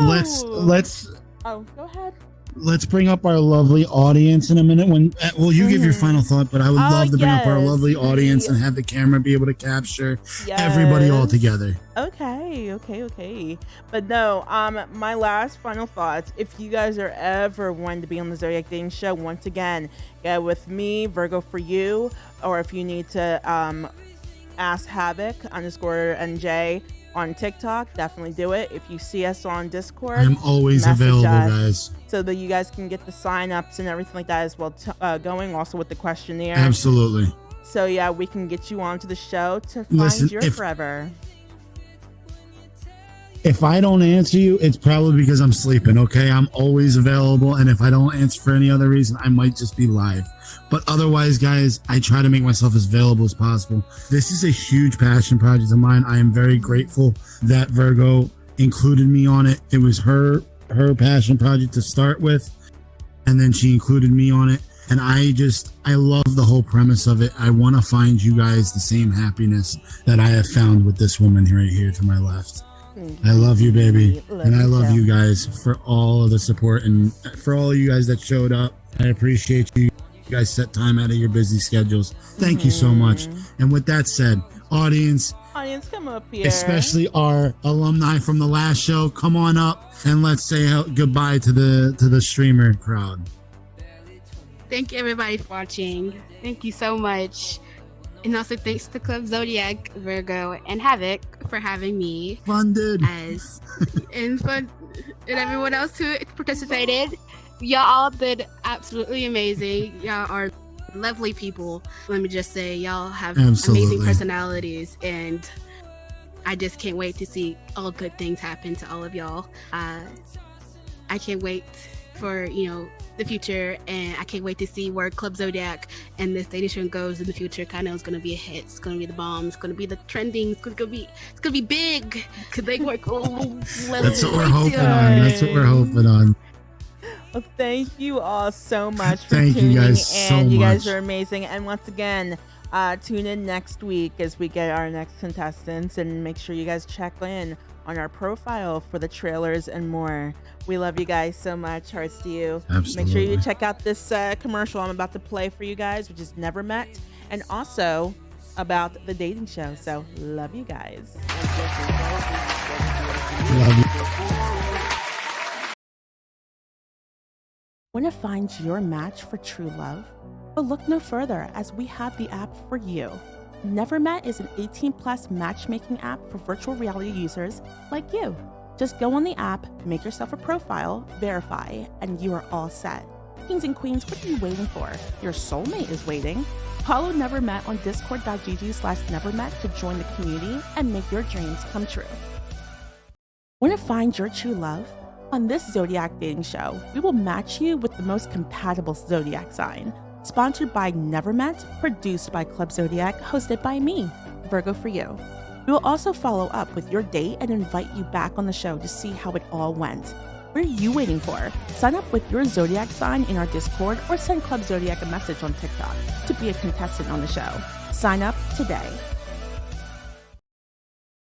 let's oh, go ahead. let's bring up our lovely audience in a minute. When you give your final thought, but I would love to bring up our yes. lovely audience and have the camera be able to capture everybody all Yes. together. Okay. But no, my last final thoughts. If you guys are ever wanting to be on the Zodiac Dating Show, once again, get with me, Virgo for you, or if you need to ask Havoc_NJ on TikTok, definitely do it. If you see us on Discord, I'm always message available, us guys. so that you guys can get the sign-ups and everything like that as well, going also with the questionnaire. Absolutely. So yeah, we can get you onto the show to find Listen, your if- forever. If I don't answer you, it's probably because I'm sleeping, okay? I'm always available, and if I don't answer for any other reason, I might just be live. But otherwise, guys, I try to make myself as available as possible. This is a huge passion project of mine. I am very grateful that Virgo included me on it. It was her passion project to start with, and then she included me on it. And I love the whole premise of it. I want to find you guys the same happiness that I have found with this woman right here to my left. I love you, baby. And I love you guys for all of the support and for all of you guys that showed up. I appreciate you. You guys set time out of your busy schedules. Thank you so much. And with that said, audience, Come up here. especially our alumni from the last show, come on up and let's say goodbye to the streamer crowd. Thank you everybody for watching. Thank you so much. And also thanks to Club Zodiac, Virgo, and Havoc for having me. Funded. And everyone else who participated. Y'all all did absolutely amazing. Y'all are lovely people. Let me just say, y'all have Absolutely. amazing personalities, and I just can't wait to see all good things happen to all of y'all. I can't wait for the future, and I can't wait to see where Club Zodiac and this dating show goes in the future. I know it's gonna be a hit. It's gonna be the bomb. It's gonna be the trending. It's gonna be big. Cause they work. That's what we're hoping on. Well, thank you all so much for Thank you tuning guys so in. You guys much. are amazing. And once again, tune in next week as we get our next contestants, and make sure you guys check in on our profile for the trailers and more. We love you guys so much. Hearts to you. Absolutely. Make sure you check out this commercial I'm about to play for you guys, which is Nevermet, and also about the dating show. So love you guys. Love you. Want to find your match for true love? But look no further, as we have the app for you. Nevermet is an 18+ matchmaking app for virtual reality users like you. Just go on the app, make yourself a profile, verify, and you are all set. Kings and queens, what are you waiting for? Your soulmate is waiting. Follow Nevermet on discord.gg/Nevermet to join the community and make your dreams come true. Want to find your true love? On this Zodiac dating show, we will match you with the most compatible Zodiac sign. Sponsored by Nevermet, produced by Club Zodiac, hosted by me, Virgo for you. We will also follow up with your date and invite you back on the show to see how it all went. What are you waiting for? Sign up with your Zodiac sign in our Discord or send Club Zodiac a message on TikTok to be a contestant on the show. Sign up today.